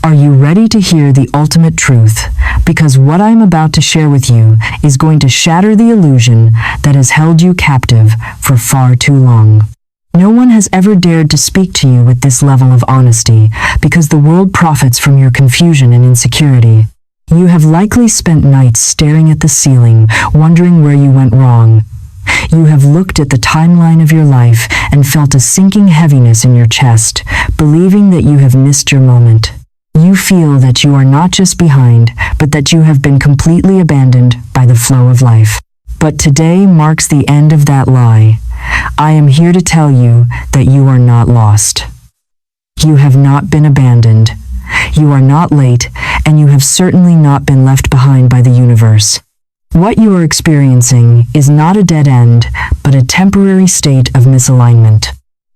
Are you ready to hear the ultimate truth? Because what I'm about to share with you is going to shatter the illusion that has held you captive for far too long. No one has ever dared to speak to you with this level of honesty because the world profits from your confusion and insecurity. You have likely spent nights staring at the ceiling, wondering where you went wrong. You have looked at the timeline of your life and felt a sinking heaviness in your chest, believing that you have missed your moment. You feel that you are not just behind, but that you have been completely abandoned by the flow of life. But today marks the end of that lie. I am here to tell you that you are not lost. You have not been abandoned. You are not late, and you have certainly not been left behind by the universe. What you are experiencing is not a dead end, but a temporary state of misalignment.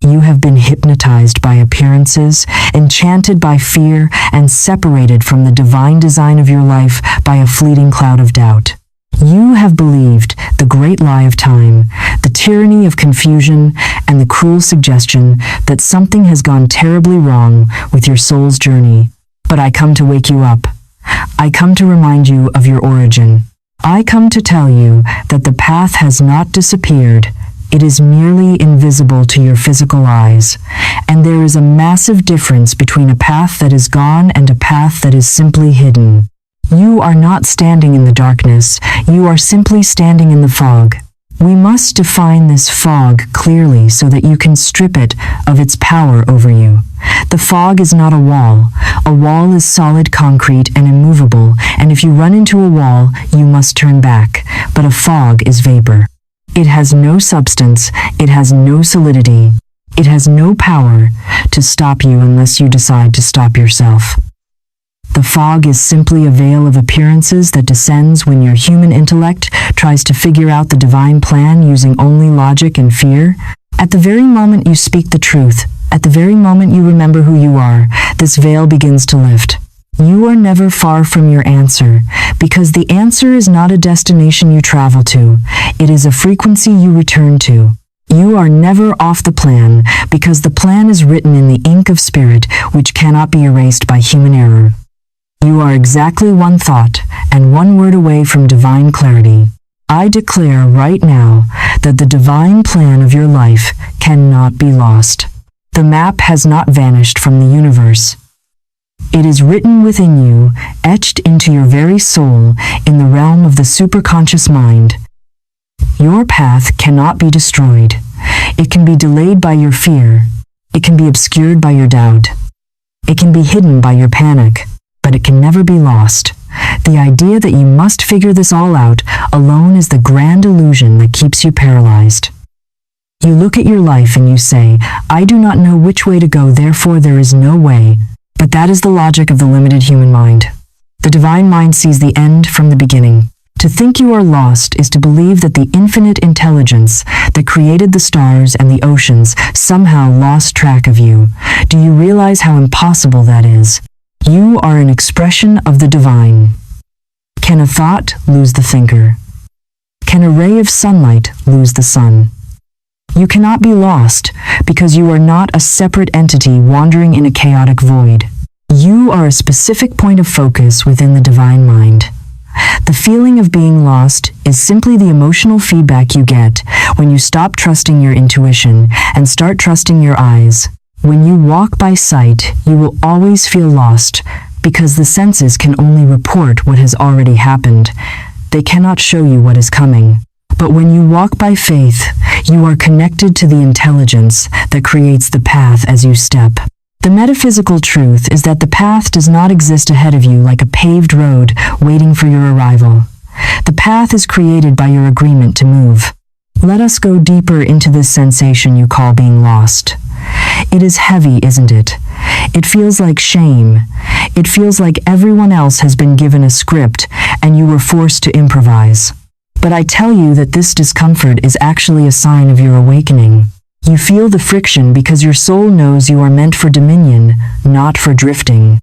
You have been hypnotized by appearances, enchanted by fear, and separated from the divine design of your life by a fleeting cloud of doubt. You have believed the great lie of time, the tyranny of confusion, and the cruel suggestion that something has gone terribly wrong with your soul's journey. But I come to wake you up. I come to remind you of your origin. I come to tell you that the path has not disappeared. It is merely invisible to your physical eyes. And there is a massive difference between a path that is gone and a path that is simply hidden. You are not standing in the darkness, you are simply standing in the fog. We must define this fog clearly so that you can strip it of its power over you. The fog is not a wall. A wall is solid concrete and immovable, and if you run into a wall, you must turn back. But a fog is vapor. It has no substance, it has no solidity, it has no power to stop you unless you decide to stop yourself. The fog is simply a veil of appearances that descends when your human intellect tries to figure out the divine plan using only logic and fear. At the very moment you speak the truth, at the very moment you remember who you are, this veil begins to lift. You are never far from your answer, because the answer is not a destination you travel to, it is a frequency you return to. You are never off the plan, because the plan is written in the ink of spirit, which cannot be erased by human error. You are exactly one thought and one word away from divine clarity. I declare right now that the divine plan of your life cannot be lost. The map has not vanished from the universe. It is written within you, etched into your very soul, in the realm of the superconscious mind. Your path cannot be destroyed. It can be delayed by your fear. It can be obscured by your doubt. It can be hidden by your panic. But it can never be lost. The idea that you must figure this all out alone is the grand illusion that keeps you paralyzed. You look at your life and you say, I do not know which way to go, therefore there is no way. But that is the logic of the limited human mind. The divine mind sees the end from the beginning. To think you are lost is to believe that the infinite intelligence that created the stars and the oceans somehow lost track of you. Do you realize how impossible that is? You are an expression of the divine. Can a thought lose the thinker? Can a ray of sunlight lose the sun? You cannot be lost because you are not a separate entity wandering in a chaotic void. You are a specific point of focus within the divine mind. The feeling of being lost is simply the emotional feedback you get when you stop trusting your intuition and start trusting your eyes. When you walk by sight, you will always feel lost because the senses can only report what has already happened. They cannot show you what is coming. But when you walk by faith, you are connected to the intelligence that creates the path as you step. The metaphysical truth is that the path does not exist ahead of you like a paved road waiting for your arrival. The path is created by your agreement to move. Let us go deeper into this sensation you call being lost. It is heavy, isn't it? It feels like shame. It feels like everyone else has been given a script and you were forced to improvise. But I tell you that this discomfort is actually a sign of your awakening. You feel the friction because your soul knows you are meant for dominion, not for drifting.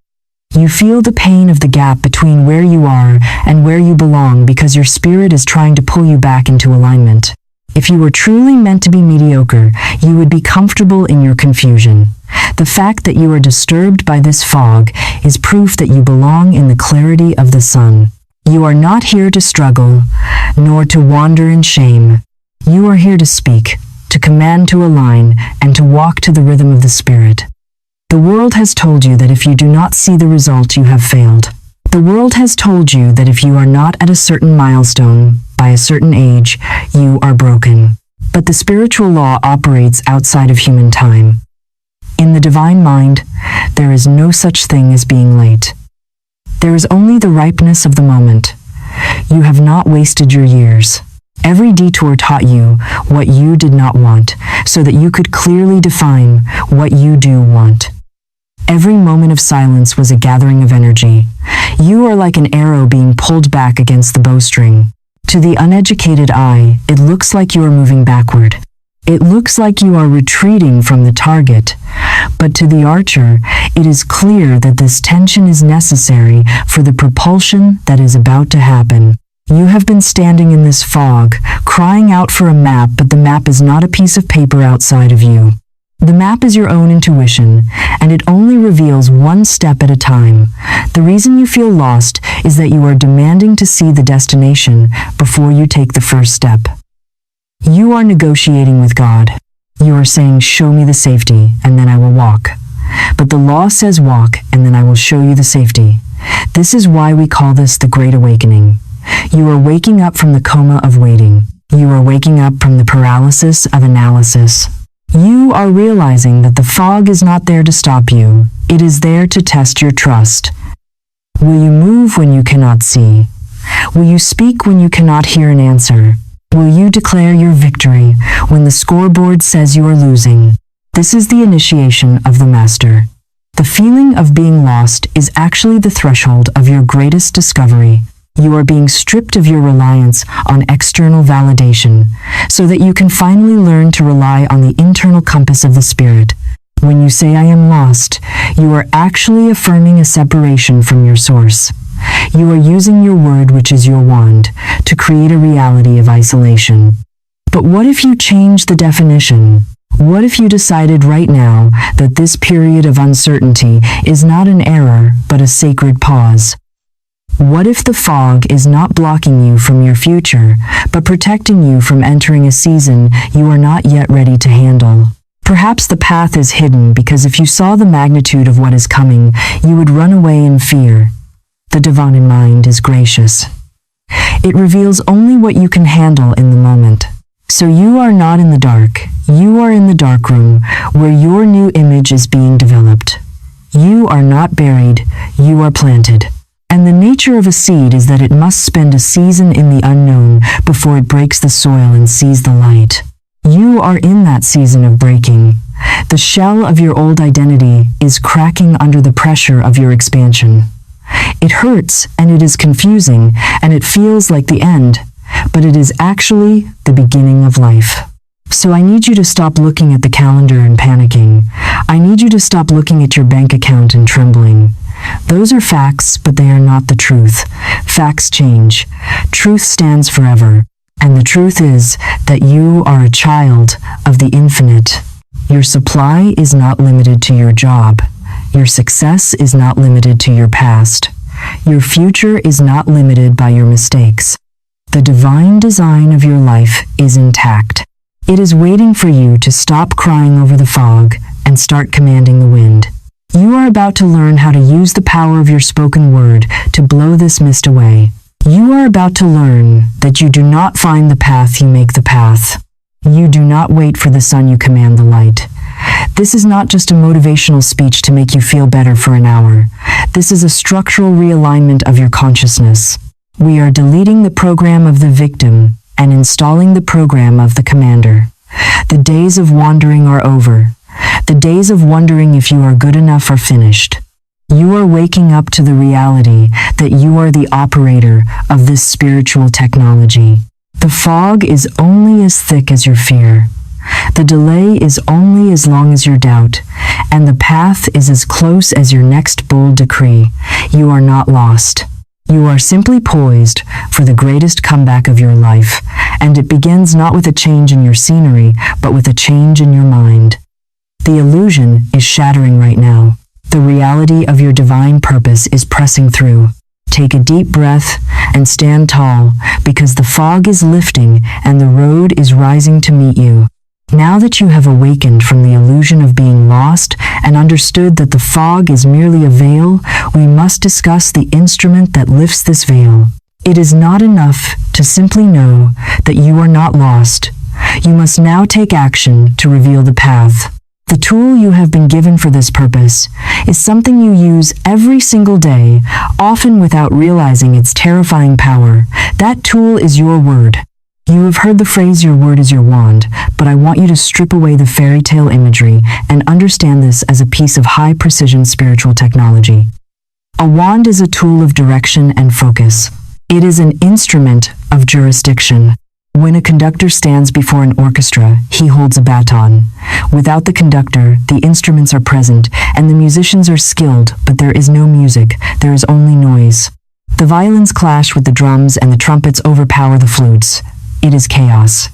You feel the pain of the gap between where you are and where you belong because your spirit is trying to pull you back into alignment. If you were truly meant to be mediocre, you would be comfortable in your confusion. The fact that you are disturbed by this fog is proof that you belong in the clarity of the sun. You are not here to struggle, nor to wander in shame. You are here to speak, to command, to align, and to walk to the rhythm of the Spirit. The world has told you that if you do not see the result, you have failed. The world has told you that if you are not at a certain milestone, by a certain age, you are broken. But the spiritual law operates outside of human time. In the divine mind, there is no such thing as being late. There is only the ripeness of the moment. You have not wasted your years. Every detour taught you what you did not want, so that you could clearly define what you do want. Every moment of silence was a gathering of energy. You are like an arrow being pulled back against the bowstring. To the uneducated eye, it looks like you are moving backward. It looks like you are retreating from the target. But to the archer, it is clear that this tension is necessary for the propulsion that is about to happen. You have been standing in this fog, crying out for a map, but the map is not a piece of paper outside of you. The map is your own intuition, and it only reveals one step at a time. The reason you feel lost is that you are demanding to see the destination before you take the first step. You are negotiating with God. You are saying, "Show me the safety, and then I will walk." But the law says, "Walk, and then I will show you the safety." This is why we call this the Great Awakening. You are waking up from the coma of waiting. You are waking up from the paralysis of analysis. You are realizing that the fog is not there to stop you. It is there to test your trust. Will you move when you cannot see? Will you speak when you cannot hear an answer? Will you declare your victory when the scoreboard says you are losing? This is the initiation of the Master. The feeling of being lost is actually the threshold of your greatest discovery. You are being stripped of your reliance on external validation, so that you can finally learn to rely on the internal compass of the Spirit. When you say, "I am lost," you are actually affirming a separation from your source. You are using your word, which is your wand, to create a reality of isolation. But what if you change the definition? What if you decided right now that this period of uncertainty is not an error, but a sacred pause? What if the fog is not blocking you from your future, but protecting you from entering a season you are not yet ready to handle? Perhaps the path is hidden because if you saw the magnitude of what is coming, you would run away in fear. The divine mind is gracious. It reveals only what you can handle in the moment. So you are not in the dark. You are in the dark room, where your new image is being developed. You are not buried. You are planted. And the nature of a seed is that it must spend a season in the unknown before it breaks the soil and sees the light. You are in that season of breaking. The shell of your old identity is cracking under the pressure of your expansion. It hurts, and it is confusing, and it feels like the end, but it is actually the beginning of life. So I need you to stop looking at the calendar and panicking. I need you to stop looking at your bank account and trembling. Those are facts, but they are not the truth. Facts change. Truth stands forever. And the truth is that you are a child of the infinite. Your supply is not limited to your job. Your success is not limited to your past. Your future is not limited by your mistakes. The divine design of your life is intact. It is waiting for you to stop crying over the fog and start commanding the wind. You are about to learn how to use the power of your spoken word to blow this mist away. You are about to learn that you do not find the path, you make the path. You do not wait for the sun, you command the light. This is not just a motivational speech to make you feel better for an hour. This is a structural realignment of your consciousness. We are deleting the program of the victim and installing the program of the commander. The days of wandering are over. The days of wondering if you are good enough are finished. You are waking up to the reality that you are the operator of this spiritual technology. The fog is only as thick as your fear. The delay is only as long as your doubt, and the path is as close as your next bold decree. You are not lost. You are simply poised for the greatest comeback of your life, and it begins not with a change in your scenery, but with a change in your mind. The illusion is shattering right now. The reality of your divine purpose is pressing through. Take a deep breath and stand tall, because the fog is lifting and the road is rising to meet you. Now that you have awakened from the illusion of being lost and understood that the fog is merely a veil, we must discuss the instrument that lifts this veil. It is not enough to simply know that you are not lost. You must now take action to reveal the path. The tool you have been given for this purpose is something you use every single day, often without realizing its terrifying power. That tool is your word. You have heard the phrase, your word is your wand, but I want you to strip away the fairy tale imagery and understand this as a piece of high-precision spiritual technology. A wand is a tool of direction and focus. It is an instrument of jurisdiction. When a conductor stands before an orchestra, he holds a baton. Without the conductor, the instruments are present, and the musicians are skilled, but there is no music, there is only noise. The violins clash with the drums and the trumpets overpower the flutes. It is chaos.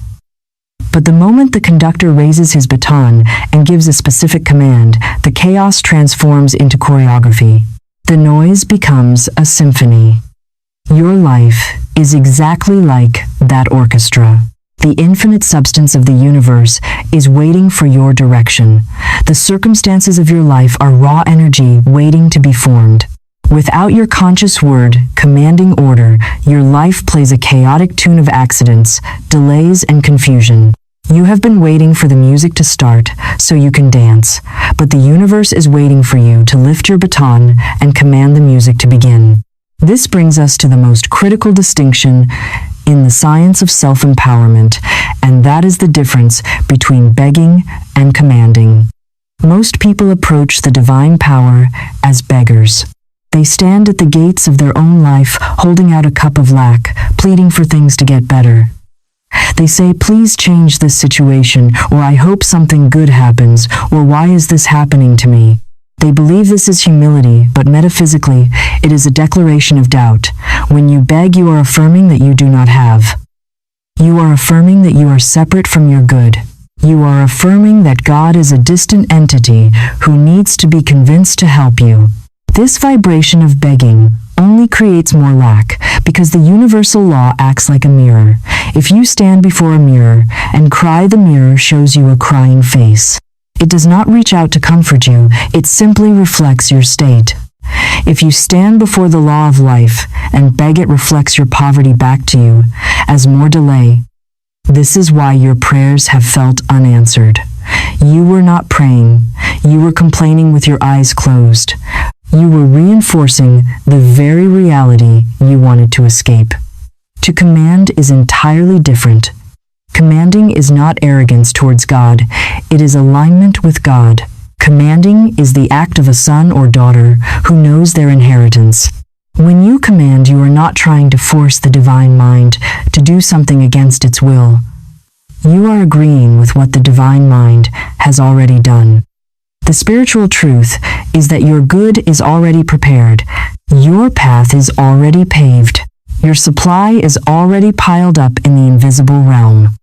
But the moment the conductor raises his baton and gives a specific command, the chaos transforms into choreography. The noise becomes a symphony. Your life is exactly like that orchestra. The infinite substance of the universe is waiting for your direction. The circumstances of your life are raw energy waiting to be formed. Without your conscious word commanding order, your life plays a chaotic tune of accidents, delays, and confusion. You have been waiting for the music to start so you can dance, but the universe is waiting for you to lift your baton and command the music to begin. This brings us to the most critical distinction in the science of self-empowerment, and that is the difference between begging and commanding. Most people approach the divine power as beggars. They stand at the gates of their own life, holding out a cup of lack, pleading for things to get better. They say, please change this situation, or I hope something good happens, or why is this happening to me? They believe this is humility, but metaphysically, it is a declaration of doubt. When you beg, you are affirming that you do not have. You are affirming that you are separate from your good. You are affirming that God is a distant entity who needs to be convinced to help you. This vibration of begging only creates more lack, because the universal law acts like a mirror. If you stand before a mirror and cry, the mirror shows you a crying face. It does not reach out to comfort you, it simply reflects your state. If you stand before the law of life and beg, it reflects your poverty back to you as more delay. This is why your prayers have felt unanswered. You were not praying, you were complaining with your eyes closed. You were reinforcing the very reality you wanted to escape. To command is entirely different. Commanding is not arrogance towards God, it is alignment with God. Commanding is the act of a son or daughter who knows their inheritance. When you command, you are not trying to force the divine mind to do something against its will. You are agreeing with what the divine mind has already done. The spiritual truth is that your good is already prepared. Your path is already paved. Your supply is already piled up in the invisible realm.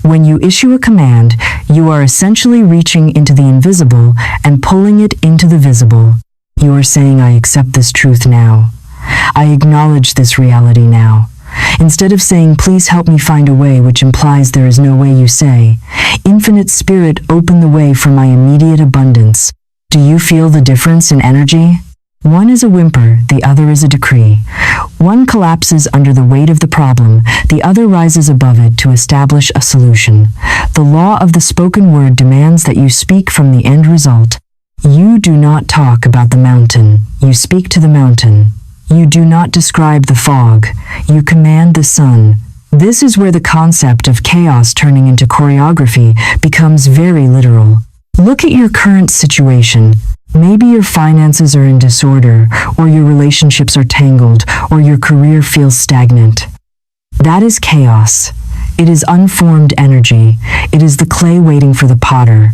When you issue a command, you are essentially reaching into the invisible and pulling it into the visible. You are saying, I accept this truth now. I acknowledge this reality now. Instead of saying, please help me find a way, which implies there is no way, you say, Infinite Spirit, open the way for my immediate abundance. Do you feel the difference in energy? One is a whimper, the other is a decree. One collapses under the weight of the problem, the other rises above it to establish a solution. The law of the spoken word demands that you speak from the end result. You do not talk about the mountain, you speak to the mountain. You do not describe the fog, you command the sun. This is where the concept of chaos turning into choreography becomes very literal. Look at your current situation. Maybe your finances are in disorder, or your relationships are tangled, or your career feels stagnant. That is chaos. It is unformed energy. It is the clay waiting for the potter.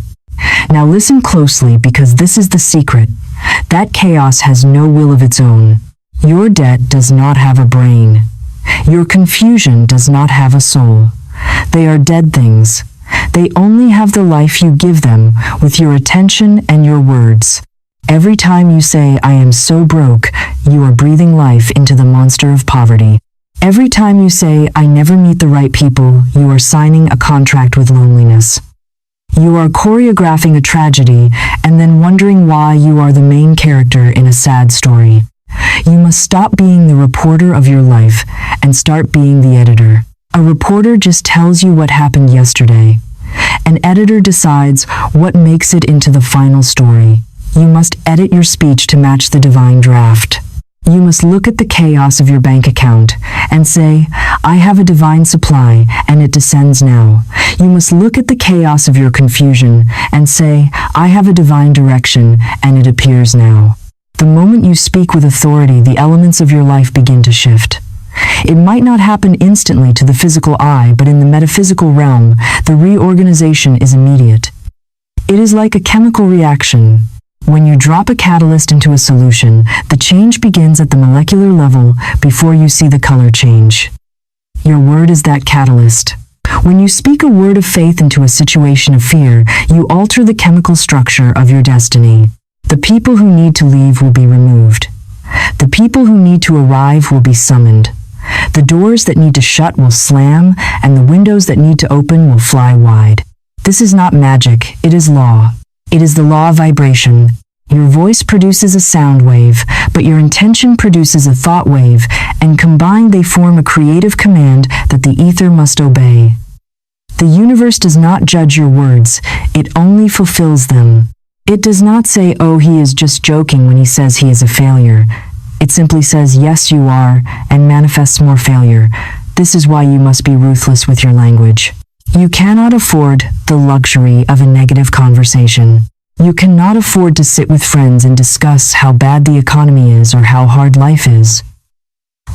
Now listen closely, because this is the secret. That chaos has no will of its own. Your debt does not have a brain. Your confusion does not have a soul. They are dead things. They only have the life you give them with your attention and your words. Every time you say, I am so broke, you are breathing life into the monster of poverty. Every time you say, I never meet the right people, you are signing a contract with loneliness. You are choreographing a tragedy and then wondering why you are the main character in a sad story. You must stop being the reporter of your life and start being the editor. A reporter just tells you what happened yesterday. An editor decides what makes it into the final story. You must edit your speech to match the divine draft. You must look at the chaos of your bank account and say, I have a divine supply and it descends now. You must look at the chaos of your confusion and say, I have a divine direction and it appears now. The moment you speak with authority, the elements of your life begin to shift. It might not happen instantly to the physical eye, but in the metaphysical realm, the reorganization is immediate. It is like a chemical reaction. When you drop a catalyst into a solution, the change begins at the molecular level before you see the color change. Your word is that catalyst. When you speak a word of faith into a situation of fear, you alter the chemical structure of your destiny. The people who need to leave will be removed. The people who need to arrive will be summoned. The doors that need to shut will slam, and the windows that need to open will fly wide. This is not magic, it is law. It is the law of vibration. Your voice produces a sound wave, but your intention produces a thought wave, and combined they form a creative command that the ether must obey. The universe does not judge your words, it only fulfills them. It does not say, oh, he is just joking when he says he is a failure. It simply says, yes, you are, and manifests more failure. This is why you must be ruthless with your language. You cannot afford the luxury of a negative conversation. You cannot afford to sit with friends and discuss how bad the economy is or how hard life is.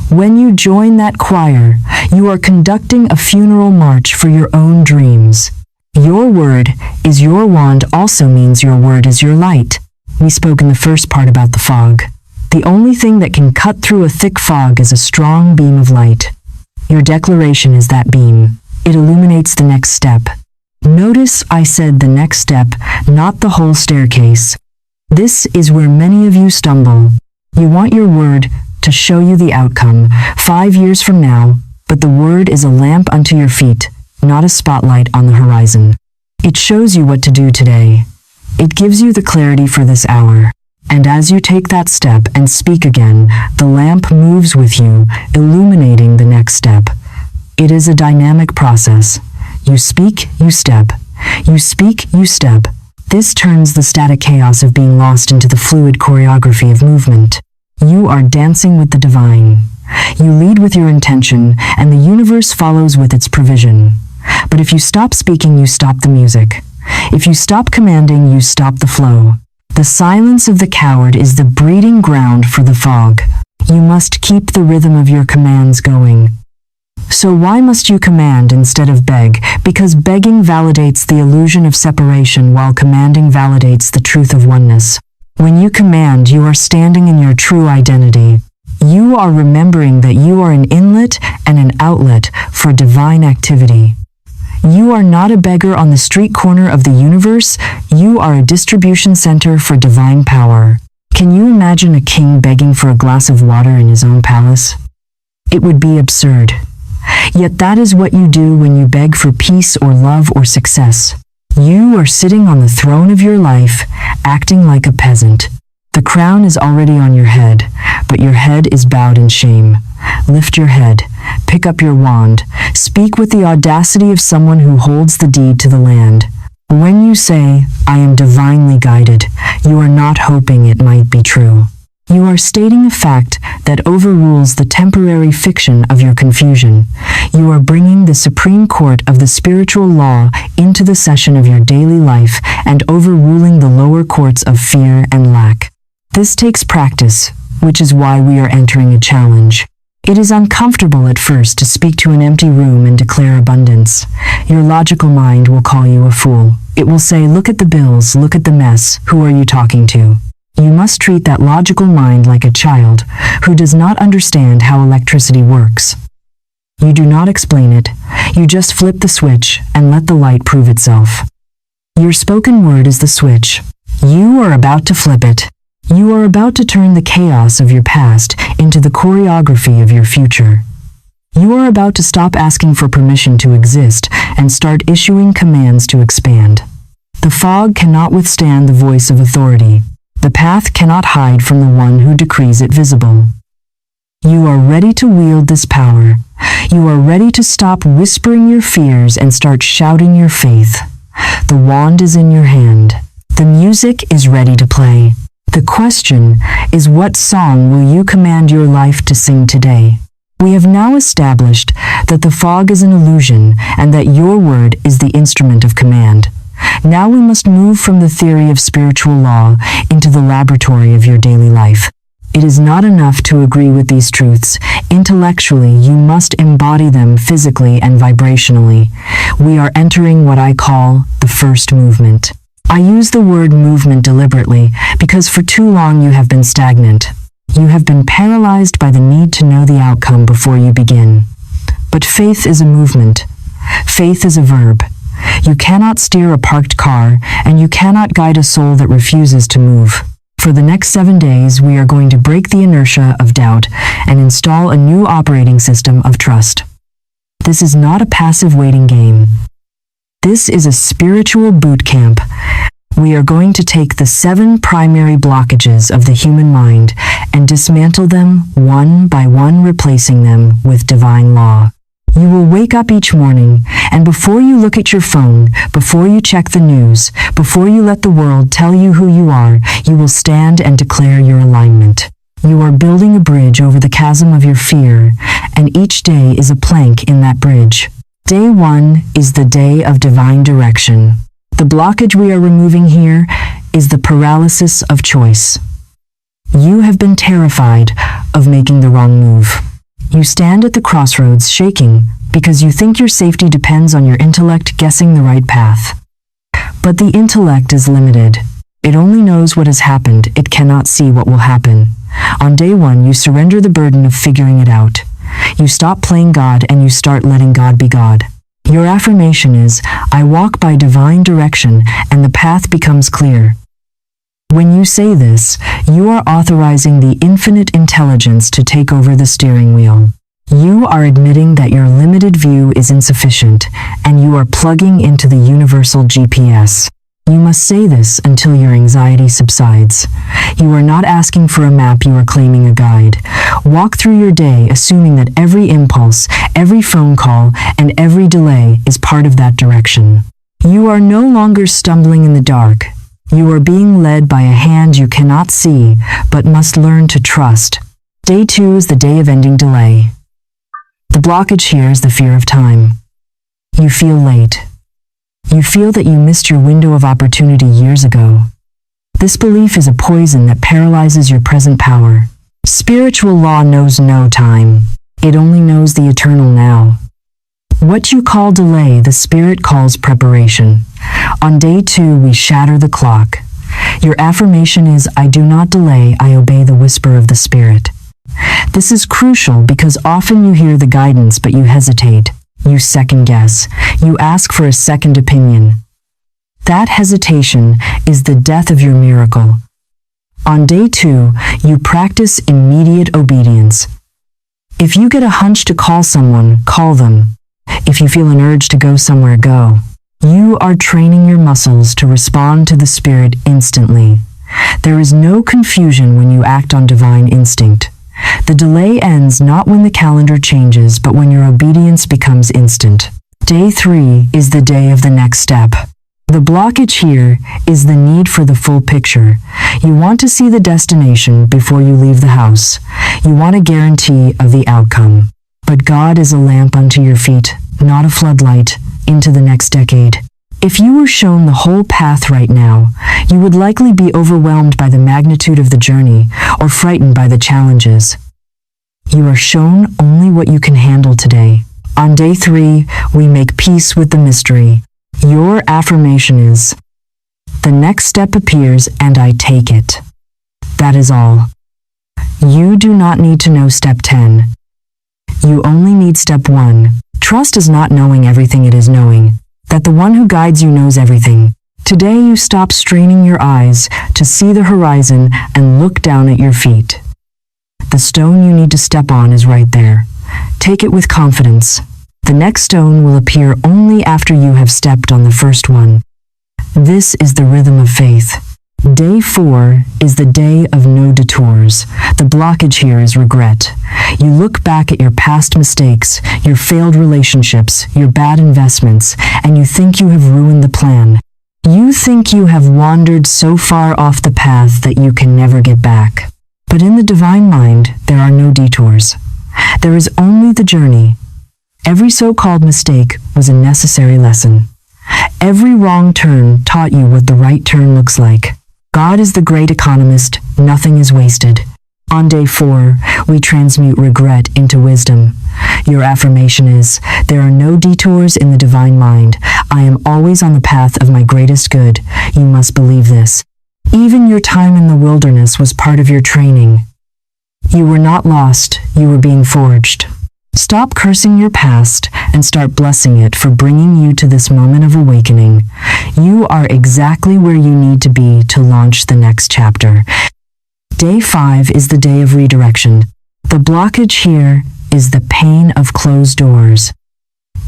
When you join that choir, you are conducting a funeral march for your own dreams. Your word is your wand also means your word is your light. We spoke in the first part about the fog. The only thing that can cut through a thick fog is a strong beam of light. Your declaration is that beam. It illuminates the next step. Notice I said the next step, not the whole staircase. This is where many of you stumble. You want your word to show you the outcome 5 years from now, but the word is a lamp unto your feet, not a spotlight on the horizon. It shows you what to do today. It gives you the clarity for this hour. And as you take that step and speak again, the lamp moves with you, illuminating the next step. It is a dynamic process. You speak, you step. You speak, you step. This turns the static chaos of being lost into the fluid choreography of movement. You are dancing with the divine. You lead with your intention, and the universe follows with its provision. But if you stop speaking, you stop the music. If you stop commanding, you stop the flow. The silence of the coward is the breeding ground for the fog. You must keep the rhythm of your commands going. So why must you command instead of beg? Because begging validates the illusion of separation while commanding validates the truth of oneness. When you command, you are standing in your true identity. You are remembering that you are an inlet and an outlet for divine activity. You are not a beggar on the street corner of the universe, you are a distribution center for divine power. Can you imagine a king begging for a glass of water in his own palace? It would be absurd. Yet that is what you do when you beg for peace or love or success. You are sitting on the throne of your life, acting like a peasant. The crown is already on your head, but your head is bowed in shame. Lift your head, pick up your wand, speak with the audacity of someone who holds the deed to the land. When you say, I am divinely guided, you are not hoping it might be true. You are stating a fact that overrules the temporary fiction of your confusion. You are bringing the supreme court of the spiritual law into the session of your daily life and overruling the lower courts of fear and lack. This takes practice, which is why we are entering a challenge. It is uncomfortable at first to speak to an empty room and declare abundance. Your logical mind will call you a fool. It will say, look at the bills, look at the mess, who are you talking to? You must treat that logical mind like a child who does not understand how electricity works. You do not explain it, you just flip the switch and let the light prove itself. Your spoken word is the switch. You are about to flip it. You are about to turn the chaos of your past into the choreography of your future. You are about to stop asking for permission to exist and start issuing commands to expand. The fog cannot withstand the voice of authority. The path cannot hide from the one who decrees it visible. You are ready to wield this power. You are ready to stop whispering your fears and start shouting your faith. The wand is in your hand. The music is ready to play. The question is, what song will you command your life to sing today? We have now established that the fog is an illusion and that your word is the instrument of command. Now we must move from the theory of spiritual law into the laboratory of your daily life. It is not enough to agree with these truths. Intellectually, you must embody them physically and vibrationally. We are entering what I call the first movement. I use the word movement deliberately because for too long you have been stagnant. You have been paralyzed by the need to know the outcome before you begin. But faith is a movement. Faith is a verb. You cannot steer a parked car, and you cannot guide a soul that refuses to move. For the next 7 days, we are going to break the inertia of doubt and install a new operating system of trust. This is not a passive waiting game. This is a spiritual boot camp. We are going to take the 7 primary blockages of the human mind and dismantle them one by one, replacing them with divine law. You will wake up each morning, and before you look at your phone, before you check the news, before you let the world tell you who you are, you will stand and declare your alignment. You are building a bridge over the chasm of your fear, and each day is a plank in that bridge. Day 1 is the day of divine direction. The blockage we are removing here is the paralysis of choice. You have been terrified of making the wrong move. You stand at the crossroads shaking because you think your safety depends on your intellect guessing the right path. But the intellect is limited. It only knows what has happened. It cannot see what will happen. On day 1, you surrender the burden of figuring it out. You stop playing God and you start letting God be God. Your affirmation is, I walk by divine direction and the path becomes clear. When you say this, you are authorizing the infinite intelligence to take over the steering wheel. You are admitting that your limited view is insufficient, and you are plugging into the universal GPS. You must say this until your anxiety subsides. You are not asking for a map, you are claiming a guide. Walk through your day assuming that every impulse, every phone call, and every delay is part of that direction. You are no longer stumbling in the dark. You are being led by a hand you cannot see, but must learn to trust. Day 2 is the day of ending delay. The blockage here is the fear of time. You feel late. You feel that you missed your window of opportunity years ago. This belief is a poison that paralyzes your present power. Spiritual law knows no time. It only knows the eternal now. What you call delay, the Spirit calls preparation. On day 2, we shatter the clock. Your affirmation is, I do not delay, I obey the whisper of the Spirit. This is crucial because often you hear the guidance but you hesitate. You second guess. You ask for a second opinion. That hesitation is the death of your miracle. On day 2, you practice immediate obedience. If you get a hunch to call someone, call them. If you feel an urge to go somewhere, go. You are training your muscles to respond to the Spirit instantly. There is no confusion when you act on divine instinct. The delay ends not when the calendar changes, but when your obedience becomes instant. Day 3 is the day of the next step. The blockage here is the need for the full picture. You want to see the destination before you leave the house. You want a guarantee of the outcome. But God is a lamp unto your feet, not a floodlight, into the next decade. If you were shown the whole path right now, you would likely be overwhelmed by the magnitude of the journey or frightened by the challenges. You are shown only what you can handle today. On day 3, we make peace with the mystery. Your affirmation is, the next step appears and I take it. That is all. You do not need to know step 10. You only need step 1. Trust is not knowing everything, it is knowing that the one who guides you knows everything. Today you stop straining your eyes to see the horizon and look down at your feet. The stone you need to step on is right there. Take it with confidence. The next stone will appear only after you have stepped on the first one. This is the rhythm of faith. Day 4 is the day of no detours. The blockage here is regret. You look back at your past mistakes, your failed relationships, your bad investments, and you think you have ruined the plan. You think you have wandered so far off the path that you can never get back. But in the divine mind, there are no detours. There is only the journey. Every so-called mistake was a necessary lesson. Every wrong turn taught you what the right turn looks like. God is the great economist, nothing is wasted. On day 4, we transmute regret into wisdom. Your affirmation is, there are no detours in the divine mind. I am always on the path of my greatest good. You must believe this. Even your time in the wilderness was part of your training. You were not lost, you were being forged. Stop cursing your past and start blessing it for bringing you to this moment of awakening. You are exactly where you need to be to launch the next chapter. Day 5 is the day of redirection. The blockage here is the pain of closed doors.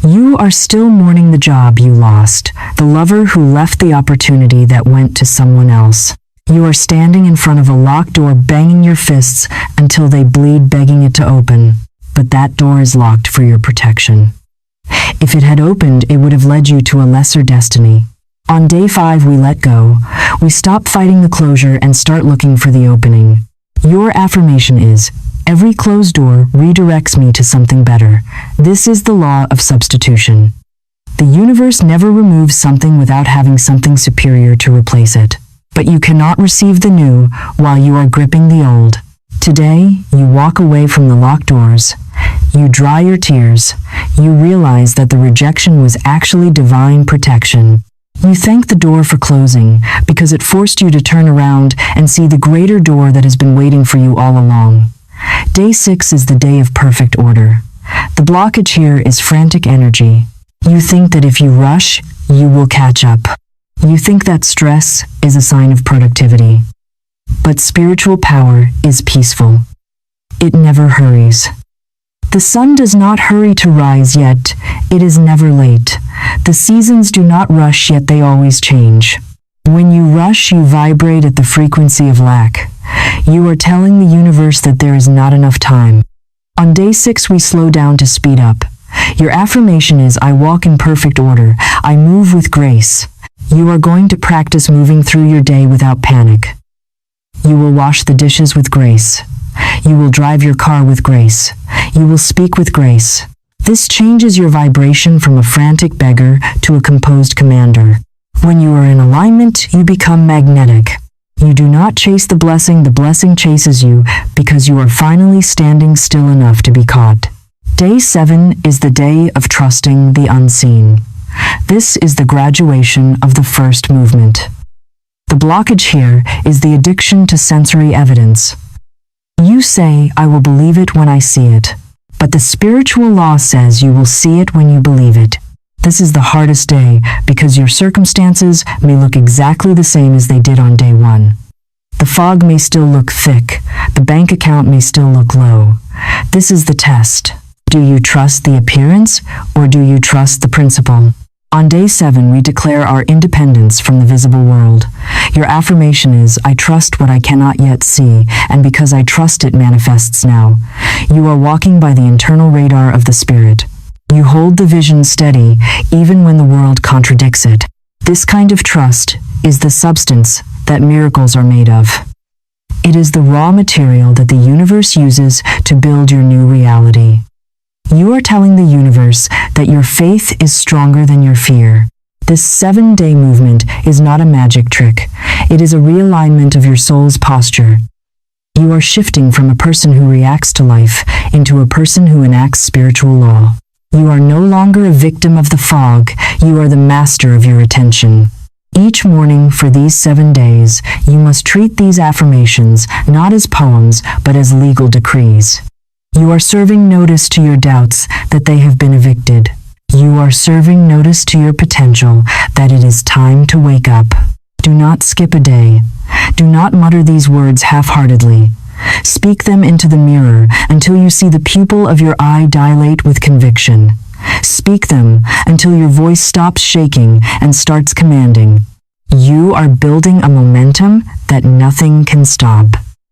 You are still mourning the job you lost, the lover who left the opportunity that went to someone else. You are standing in front of a locked door banging your fists until they bleed, begging it to open. But that door is locked for your protection. If it had opened, it would have led you to a lesser destiny. On day 5, we let go. We stop fighting the closure and start looking for the opening. Your affirmation is, every closed door redirects me to something better. This is the law of substitution. The universe never removes something without having something superior to replace it. But you cannot receive the new while you are gripping the old. Today, you walk away from the locked doors. You dry your tears. You realize that the rejection was actually divine protection. You thank the door for closing because it forced you to turn around and see the greater door that has been waiting for you all along. Day 6 is the day of perfect order. The blockage here is frantic energy. You think that if you rush, you will catch up. You think that stress is a sign of productivity. But spiritual power is peaceful. It never hurries. The sun does not hurry to rise, yet it is never late. The seasons do not rush, yet they always change. When you rush, you vibrate at the frequency of lack. You are telling the universe that there is not enough time. On day 6, we slow down to speed up. Your affirmation is, I walk in perfect order. I move with grace. You are going to practice moving through your day without panic. You will wash the dishes with grace. You will drive your car with grace. You will speak with grace. This changes your vibration from a frantic beggar to a composed commander. When you are in alignment, you become magnetic. You do not chase the blessing chases you because you are finally standing still enough to be caught. Day 7 is the day of trusting the unseen. This is the graduation of the first movement. The blockage here is the addiction to sensory evidence. You say, I will believe it when I see it. But the spiritual law says you will see it when you believe it. This is the hardest day because your circumstances may look exactly the same as they did on day 1. The fog may still look thick. The bank account may still look low. This is the test. Do you trust the appearance or do you trust the principle? On day 7, we declare our independence from the visible world. Your affirmation is, I trust what I cannot yet see, and because I trust it manifests now. You are walking by the internal radar of the spirit. You hold the vision steady, even when the world contradicts it. This kind of trust is the substance that miracles are made of. It is the raw material that the universe uses to build your new reality. You are telling the universe that your faith is stronger than your fear. This 7-day movement is not a magic trick. It is a realignment of your soul's posture. You are shifting from a person who reacts to life into a person who enacts spiritual law. You are no longer a victim of the fog. You are the master of your attention. Each morning for these 7 days, you must treat these affirmations not as poems but as legal decrees. You are serving notice to your doubts that they have been evicted. You are serving notice to your potential that it is time to wake up. Do not skip a day. Do not mutter these words half-heartedly. Speak them into the mirror until you see the pupil of your eye dilate with conviction. Speak them until your voice stops shaking and starts commanding. You are building a momentum that nothing can stop.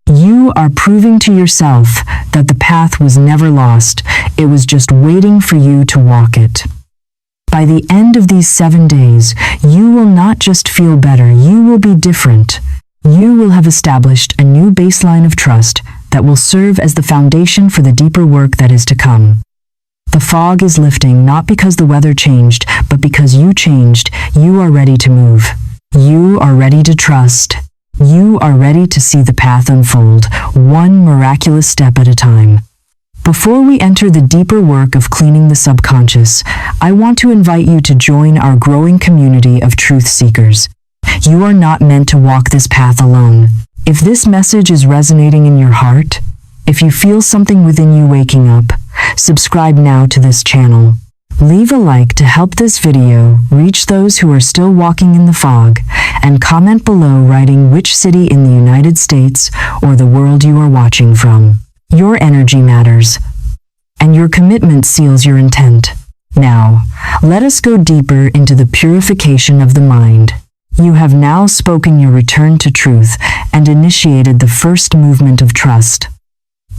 You are proving to yourself that the path was never lost. It was just waiting for you to walk it. By the end of these 7 days, you will not just feel better, you will be different. You will have established a new baseline of trust that will serve as the foundation for the deeper work that is to come. The fog is lifting not because the weather changed, but because you changed. You are ready to move. You are ready to trust. You are ready to see the path unfold, one miraculous step at a time. Before we enter the deeper work of cleaning the subconscious, I want to invite you to join our growing community of truth seekers. You are not meant to walk this path alone. If this message is resonating in your heart, if you feel something within you waking up, subscribe now to this channel. Leave a like to help this video reach those who are still walking in the fog, and comment below writing which city in the United States or the world you are watching from. Your energy matters, and your commitment seals your intent. Now, let us go deeper into the purification of the mind. You have now spoken your return to truth and initiated the first movement of trust.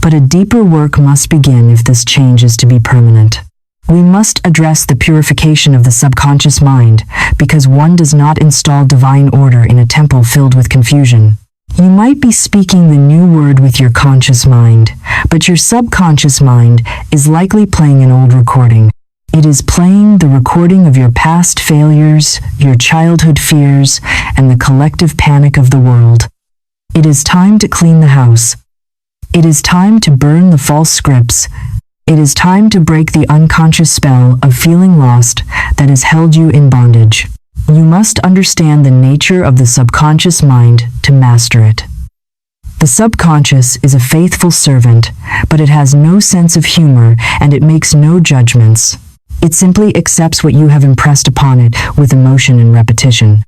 But a deeper work must begin if this change is to be permanent. We must address the purification of the subconscious mind, because one does not install divine order in a temple filled with confusion. You might be speaking the new word with your conscious mind, but your subconscious mind is likely playing an old recording. It is playing the recording of your past failures, your childhood fears, and the collective panic of the world. It is time to clean the house. It is time to burn the false scripts. It is time to break the unconscious spell of feeling lost that has held you in bondage. You must understand the nature of the subconscious mind to master it. The subconscious is a faithful servant, but it has no sense of humor and it makes no judgments. It simply accepts what you have impressed upon it with emotion and repetition.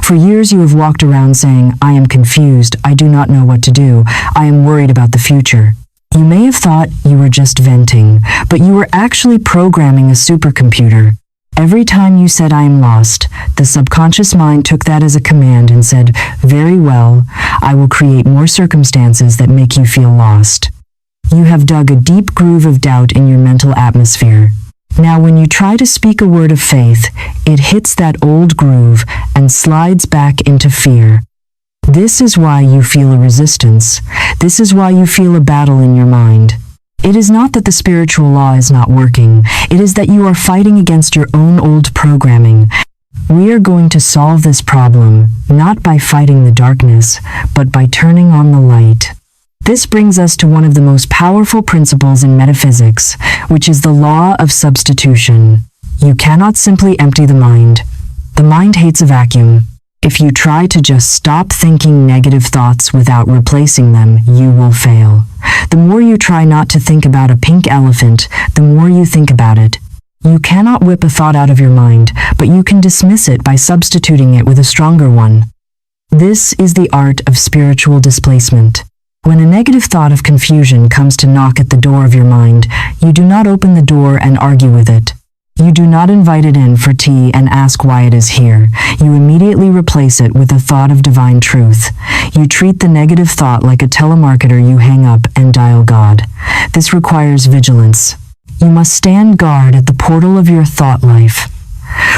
For years you have walked around saying, "I am confused, I do not know what to do, I am worried about the future." You may have thought you were just venting, but you were actually programming a supercomputer. Every time you said, "I am lost," the subconscious mind took that as a command and said, "Very well, I will create more circumstances that make you feel lost." You have dug a deep groove of doubt in your mental atmosphere. Now when you try to speak a word of faith, it hits that old groove and slides back into fear. This is why you feel a resistance. This is why you feel a battle in your mind. It is not that the spiritual law is not working. It is that you are fighting against your own old programming. We are going to solve this problem, not by fighting the darkness, but by turning on the light. This brings us to one of the most powerful principles in metaphysics, which is the law of substitution. You cannot simply empty the mind. The mind hates a vacuum. If you try to just stop thinking negative thoughts without replacing them, you will fail. The more you try not to think about a pink elephant, the more you think about it. You cannot whip a thought out of your mind, but you can dismiss it by substituting it with a stronger one. This is the art of spiritual displacement. When a negative thought of confusion comes to knock at the door of your mind, you do not open the door and argue with it. You do not invite it in for tea and ask why it is here. You immediately replace it with a thought of divine truth. You treat the negative thought like a telemarketer. You hang up and dial God. This requires vigilance. You must stand guard at the portal of your thought life.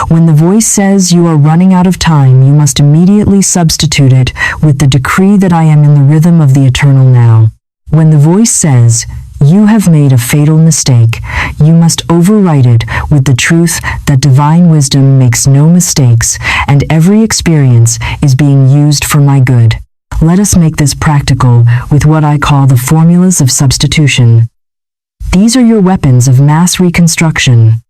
When the voice says you are running out of time, you must immediately substitute it with the decree that I am in the rhythm of the eternal now. When the voice says, you have made a fatal mistake, you must overwrite it with the truth that divine wisdom makes no mistakes and every experience is being used for my good. Let us make this practical with what I call the formulas of substitution. These are your weapons of mass reconstruction.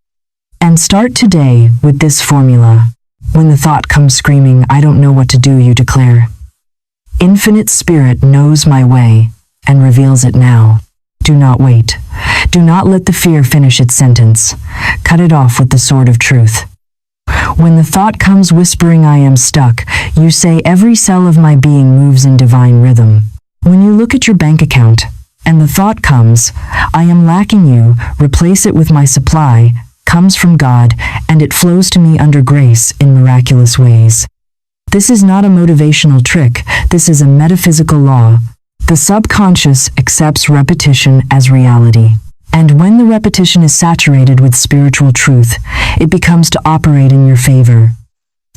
And start today with this formula. When the thought comes screaming, "I don't know what to do," you declare, "Infinite Spirit knows my way and reveals it now." Do not wait. Do not let the fear finish its sentence. Cut it off with the sword of truth. When the thought comes whispering, "I am stuck," you say, "Every cell of my being moves in divine rhythm." When you look at your bank account and the thought comes, "I am lacking," you replace it with, "My supply comes from God and it flows to me under grace in miraculous ways." This is not a motivational trick. This is a metaphysical law. The subconscious accepts repetition as reality. And when the repetition is saturated with spiritual truth, it becomes to operate in your favor.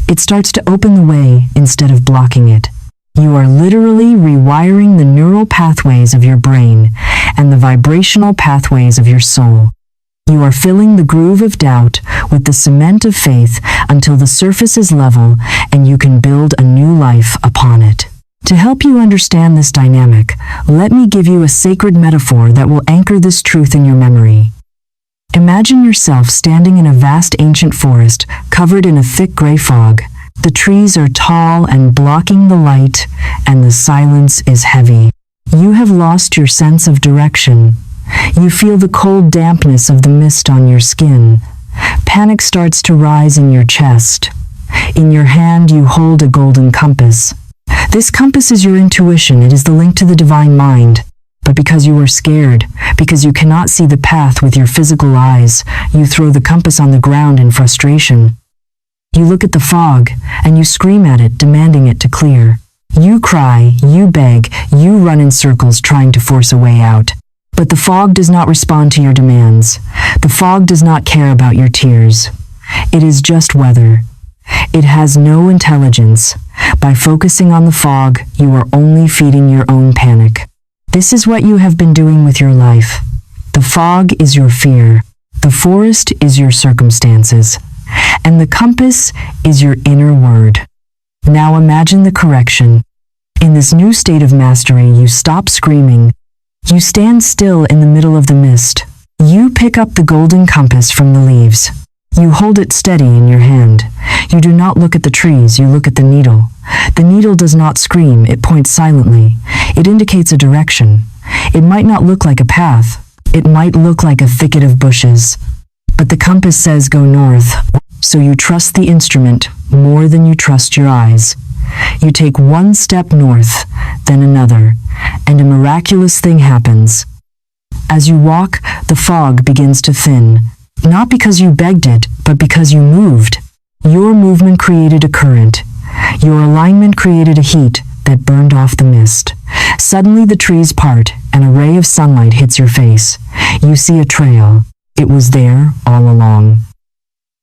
It starts to open the way instead of blocking it. You are literally rewiring the neural pathways of your brain and the vibrational pathways of your soul. You are filling the groove of doubt with the cement of faith until the surface is level and you can build a new life upon it. To help you understand this dynamic, let me give you a sacred metaphor that will anchor this truth in your memory. Imagine yourself standing in a vast ancient forest covered in a thick gray fog. The trees are tall and blocking the light, and the silence is heavy. You have lost your sense of direction. You feel the cold dampness of the mist on your skin. Panic starts to rise in your chest. In your hand, you hold a golden compass. This compass is your intuition. It is the link to the divine mind. But because you are scared, because you cannot see the path with your physical eyes, you throw the compass on the ground in frustration. You look at the fog, and you scream at it, demanding it to clear. You cry, you beg, you run in circles trying to force a way out. But the fog does not respond to your demands. The fog does not care about your tears. It is just weather. It has no intelligence. By focusing on the fog, you are only feeding your own panic. This is what you have been doing with your life. The fog is your fear. The forest is your circumstances. And the compass is your inner word. Now imagine the correction. In this new state of mastery, you stop screaming. You stand still in the middle of the mist. You pick up the golden compass from the leaves. You hold it steady in your hand. You do not look at the trees, you look at the needle. The needle does not scream, it points silently. It indicates a direction. It might not look like a path. It might look like a thicket of bushes. But the compass says go north, so you trust the instrument more than you trust your eyes. You take one step north, then another, and a miraculous thing happens. As you walk, the fog begins to thin. Not because you begged it, but because you moved. Your movement created a current. Your alignment created a heat that burned off the mist. Suddenly the trees part, and a ray of sunlight hits your face. You see a trail. It was there all along.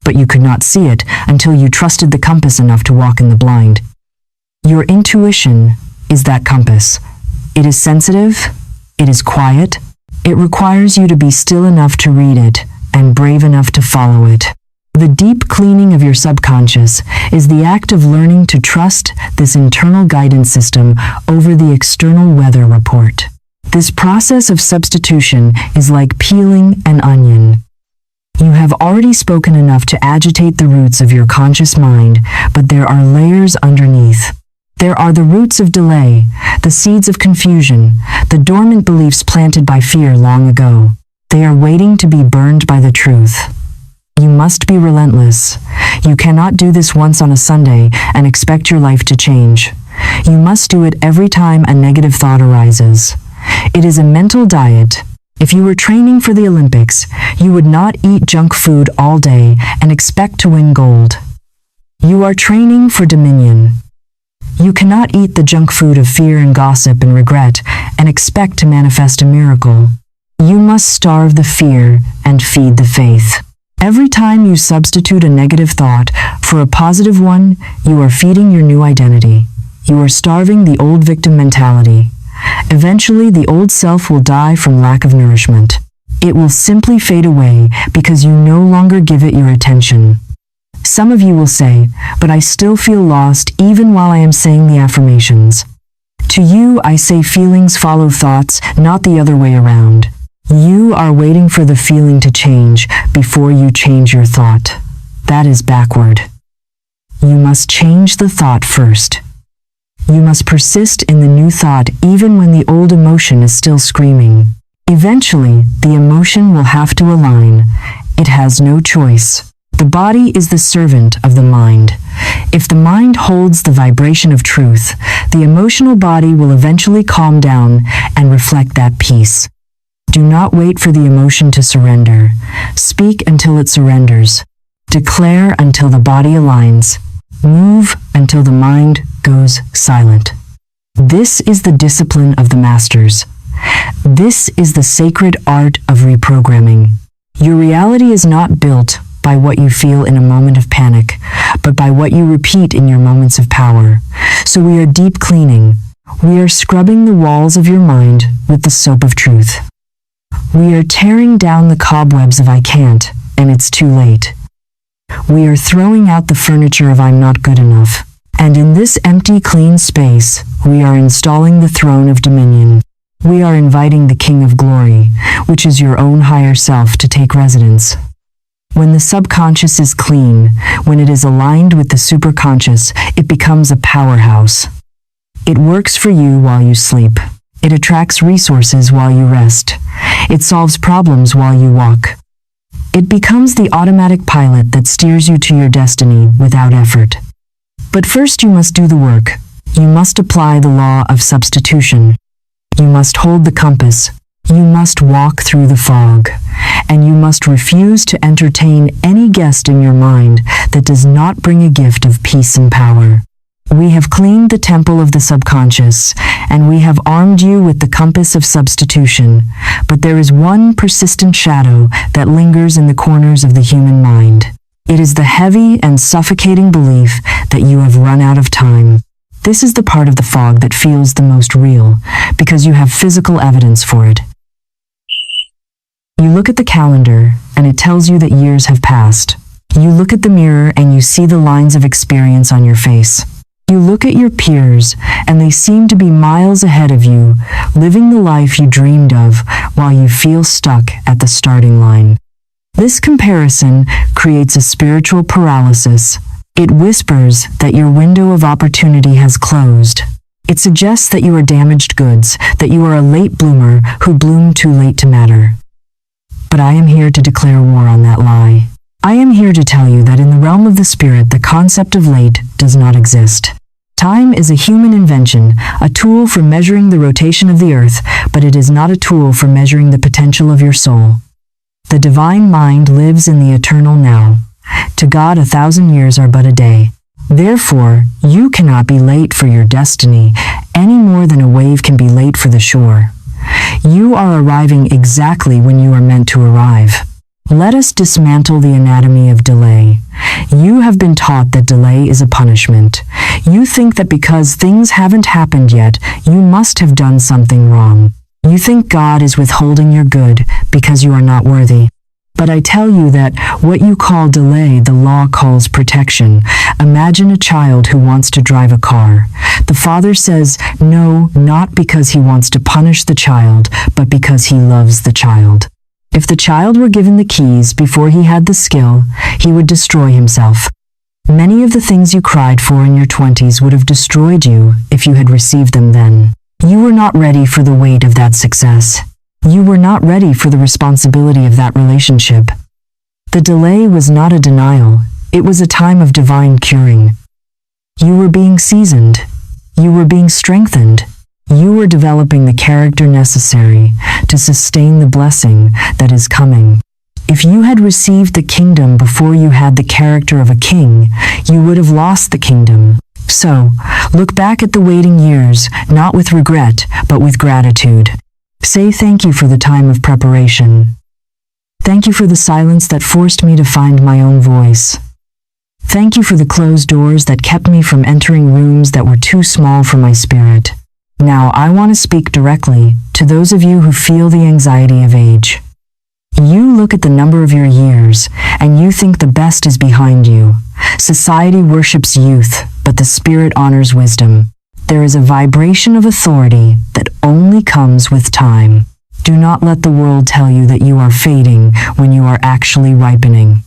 But you could not see it until you trusted the compass enough to walk in the blind. Your intuition is that compass. It is sensitive. It is quiet. It requires you to be still enough to read it and brave enough to follow it. The deep cleaning of your subconscious is the act of learning to trust this internal guidance system over the external weather report. This process of substitution is like peeling an onion. You have already spoken enough to agitate the roots of your conscious mind, but there are layers underneath. There are the roots of delay, the seeds of confusion, the dormant beliefs planted by fear long ago. They are waiting to be burned by the truth. You must be relentless. You cannot do this once on a Sunday and expect your life to change. You must do it every time a negative thought arises. It is a mental diet. If you were training for the Olympics, you would not eat junk food all day and expect to win gold. You are training for dominion. You cannot eat the junk food of fear and gossip and regret and expect to manifest a miracle. You must starve the fear and feed the faith. Every time you substitute a negative thought for a positive one, you are feeding your new identity. You are starving the old victim mentality. Eventually, the old self will die from lack of nourishment. It will simply fade away because you no longer give it your attention. Some of you will say, "But I still feel lost even while I am saying the affirmations." To you, I say feelings follow thoughts, not the other way around. You are waiting for the feeling to change before you change your thought. That is backward. you must change the thought first. You must persist in the new thought even when the old emotion is still screaming. Eventually, the emotion will have to align. It has no choice. The body is the servant of the mind. If the mind holds the vibration of truth, the emotional body will eventually calm down and reflect that peace. Do not wait for the emotion to surrender. Speak until it surrenders. Declare until the body aligns. Move until the mind goes silent. This is the discipline of the masters. This is the sacred art of reprogramming. Your reality is not built by what you feel in a moment of panic, but by what you repeat in your moments of power. So we are deep cleaning. We are scrubbing the walls of your mind with the soap of truth. We are tearing down the cobwebs of I can't, and it's too late. We are throwing out the furniture of I'm not good enough. And in this empty, clean space, we are installing the throne of dominion. We are inviting the King of Glory, which is your own higher self, to take residence. When the subconscious is clean, when it is aligned with the superconscious, it becomes a powerhouse. It works for you while you sleep. It attracts resources while you rest. It solves problems while you walk. It becomes the automatic pilot that steers you to your destiny without effort. But first you must do the work. You must apply the law of substitution. You must hold the compass. You must walk through the fog. And you must refuse to entertain any guest in your mind that does not bring a gift of peace and power. We have cleaned the temple of the subconscious, and we have armed you with the compass of substitution. But there is one persistent shadow that lingers in the corners of the human mind. It is the heavy and suffocating belief that you have run out of time. This is the part of the fog that feels the most real, because you have physical evidence for it. You look at the calendar, and it tells you that years have passed. You look at the mirror, and you see the lines of experience on your face. You look at your peers, and they seem to be miles ahead of you, living the life you dreamed of, while you feel stuck at the starting line. This comparison creates a spiritual paralysis. It whispers that your window of opportunity has closed. It suggests that you are damaged goods, that you are a late bloomer who bloomed too late to matter. But I am here to declare war on that lie. I am here to tell you that in the realm of the spirit, the concept of late does not exist. Time is a human invention, a tool for measuring the rotation of the earth, but it is not a tool for measuring the potential of your soul. The divine mind lives in the eternal now. To God 1,000 years are but a day. Therefore, you cannot be late for your destiny, any more than a wave can be late for the shore. You are arriving exactly when you are meant to arrive. Let us dismantle the anatomy of delay. You have been taught that delay is a punishment. You think that because things haven't happened yet, you must have done something wrong. You think God is withholding your good because you are not worthy. But I tell you that what you call delay, the law calls protection. Imagine a child who wants to drive a car. The father says no, not because he wants to punish the child, but because he loves the child. If the child were given the keys before he had the skill, he would destroy himself. Many of the things you cried for in your 20s would have destroyed you if you had received them then. You were not ready for the weight of that success. You were not ready for the responsibility of that relationship. The delay was not a denial. It was a time of divine curing. You were being seasoned. You were being strengthened. You were developing the character necessary to sustain the blessing that is coming. If you had received the kingdom before you had the character of a king, you would have lost the kingdom. So, look back at the waiting years, not with regret, but with gratitude. Say thank you for the time of preparation. Thank you for the silence that forced me to find my own voice. Thank you for the closed doors that kept me from entering rooms that were too small for my spirit. Now I want to speak directly to those of you who feel the anxiety of age. You look at the number of your years, and you think the best is behind you. Society worships youth, but the spirit honors wisdom. There is a vibration of authority that only comes with time. Do not let the world tell you that you are fading when you are actually ripening.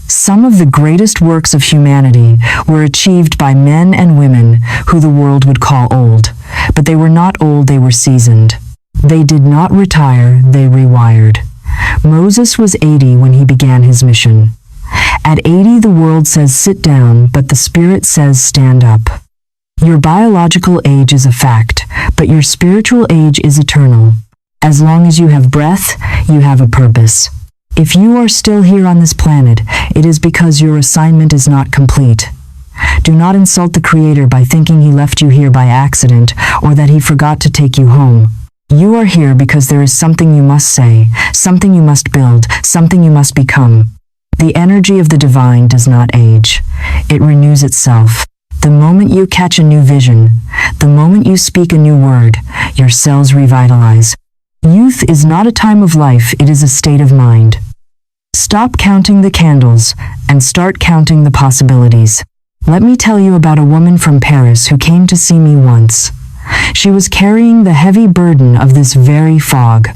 Some of the greatest works of humanity were achieved by men and women who the world would call old, but they were not old, they were seasoned. They did not retire, they rewired. Moses was 80 when he began his mission. At 80, the world says sit down, but the Spirit says stand up. Your biological age is a fact, but your spiritual age is eternal. As long as you have breath, you have a purpose. If you are still here on this planet, it is because your assignment is not complete. Do not insult the Creator by thinking He left you here by accident or that He forgot to take you home. You are here because there is something you must say, something you must build, something you must become. The energy of the divine does not age. It renews itself. The moment you catch a new vision, the moment you speak a new word, your cells revitalize. Youth is not a time of life, it is a state of mind. Stop counting the candles and start counting the possibilities. Let me tell you about a woman from Paris who came to see me once. She was carrying the heavy burden of this very fog.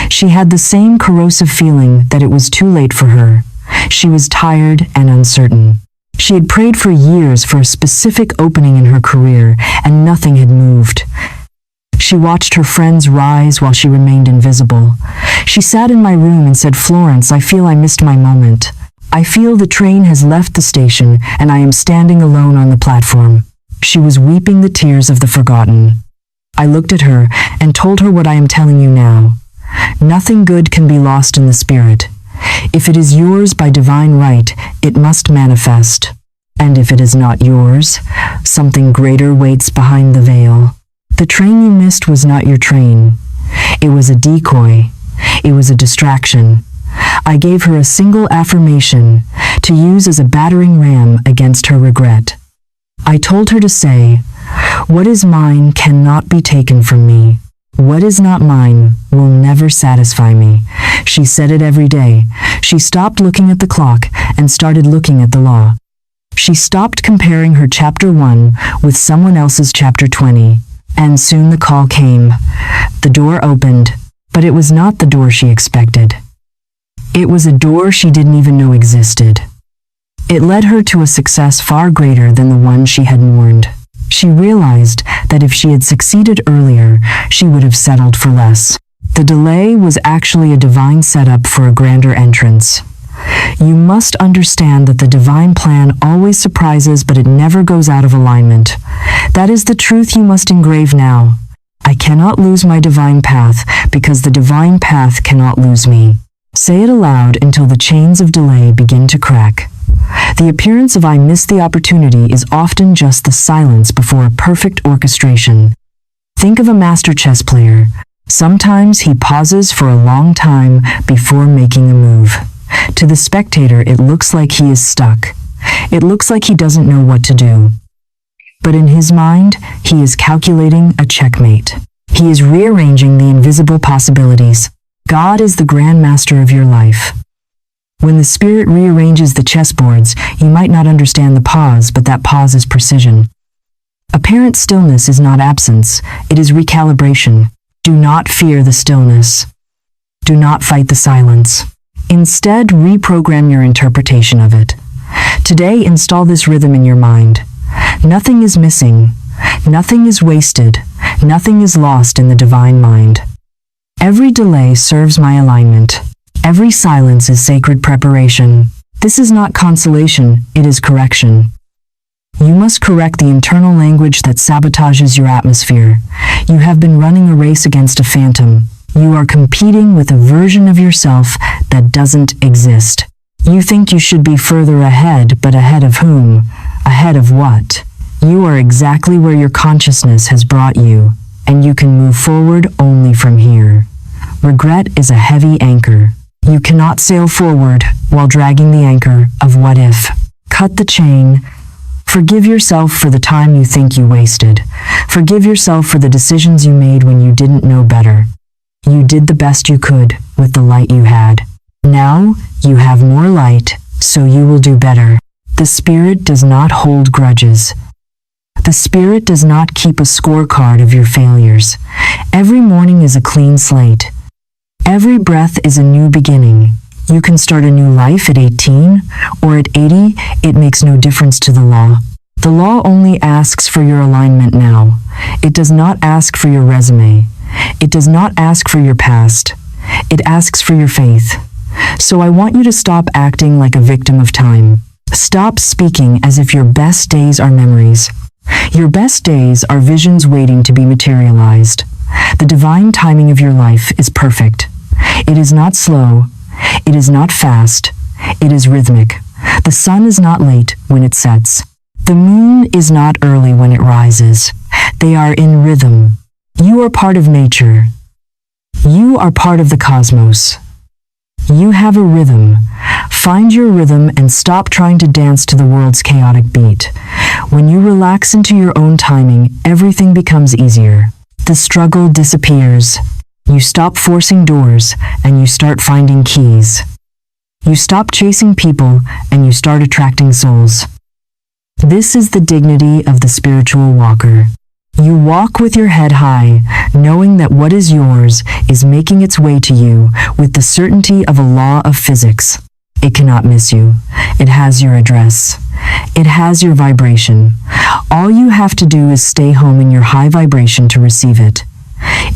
She had the same corrosive feeling that it was too late for her. She was tired and uncertain. She had prayed for years for a specific opening in her career, and nothing had moved. She watched her friends rise while she remained invisible. She sat in my room and said, "Florence, I feel I missed my moment. I feel the train has left the station and I am standing alone on the platform." She was weeping the tears of the forgotten. I looked at her and told her what I am telling you now. Nothing good can be lost in the spirit. If it is yours by divine right, it must manifest. And if it is not yours, something greater waits behind the veil. The train you missed was not your train. It was a decoy. It was a distraction. I gave her a single affirmation to use as a battering ram against her regret. I told her to say, "What is mine cannot be taken from me. What is not mine will never satisfy me." She said it every day. She stopped looking at the clock and started looking at the law. She stopped comparing her chapter 1 with someone else's chapter 20. And soon the call came. The door opened, but it was not the door she expected. It was a door she didn't even know existed. It led her to a success far greater than the one she had mourned. She realized that if she had succeeded earlier, she would have settled for less. The delay was actually a divine setup for a grander entrance. You must understand that the divine plan always surprises, but it never goes out of alignment. That is the truth you must engrave now. I cannot lose my divine path because the divine path cannot lose me. Say it aloud until the chains of delay begin to crack. The appearance of "I missed the opportunity" is often just the silence before a perfect orchestration. Think of a master chess player. Sometimes he pauses for a long time before making a move. To the spectator, it looks like he is stuck. It looks like he doesn't know what to do. But in his mind, he is calculating a checkmate. He is rearranging the invisible possibilities. God is the grand master of your life. When the Spirit rearranges the chessboards, you might not understand the pause, but that pause is precision. Apparent stillness is not absence, it is recalibration. Do not fear the stillness. Do not fight the silence. Instead, reprogram your interpretation of it. Today, install this rhythm in your mind. Nothing is missing. Nothing is wasted. Nothing is lost in the divine mind. Every delay serves my alignment. Every silence is sacred preparation. This is not consolation, it is correction. You must correct the internal language that sabotages your atmosphere. You have been running a race against a phantom. You are competing with a version of yourself that doesn't exist. You think you should be further ahead, but ahead of whom? Ahead of what? You are exactly where your consciousness has brought you, and you can move forward only from here. Regret is a heavy anchor. You cannot sail forward while dragging the anchor of what if. Cut the chain. Forgive yourself for the time you think you wasted. Forgive yourself for the decisions you made when you didn't know better. You did the best you could with the light you had. Now you have more light, so you will do better. The Spirit does not hold grudges. The Spirit does not keep a scorecard of your failures. Every morning is a clean slate. Every breath is a new beginning. You can start a new life at 18 or at 80, it makes no difference to the law. The law only asks for your alignment now. It does not ask for your resume. It does not ask for your past. It asks for your faith. So I want you to stop acting like a victim of time. Stop speaking as if your best days are memories. Your best days are visions waiting to be materialized. The divine timing of your life is perfect. It is not slow. It is not fast. It is rhythmic. The sun is not late when it sets. The moon is not early when it rises. They are in rhythm. You are part of nature. You are part of the cosmos. You have a rhythm. Find your rhythm and stop trying to dance to the world's chaotic beat. When you relax into your own timing, everything becomes easier. The struggle disappears. You stop forcing doors and you start finding keys. You stop chasing people and you start attracting souls. This is the dignity of the spiritual walker. You walk with your head high, knowing that what is yours is making its way to you with the certainty of a law of physics. It cannot miss you. It has your address. It has your vibration. All you have to do is stay home in your high vibration to receive it.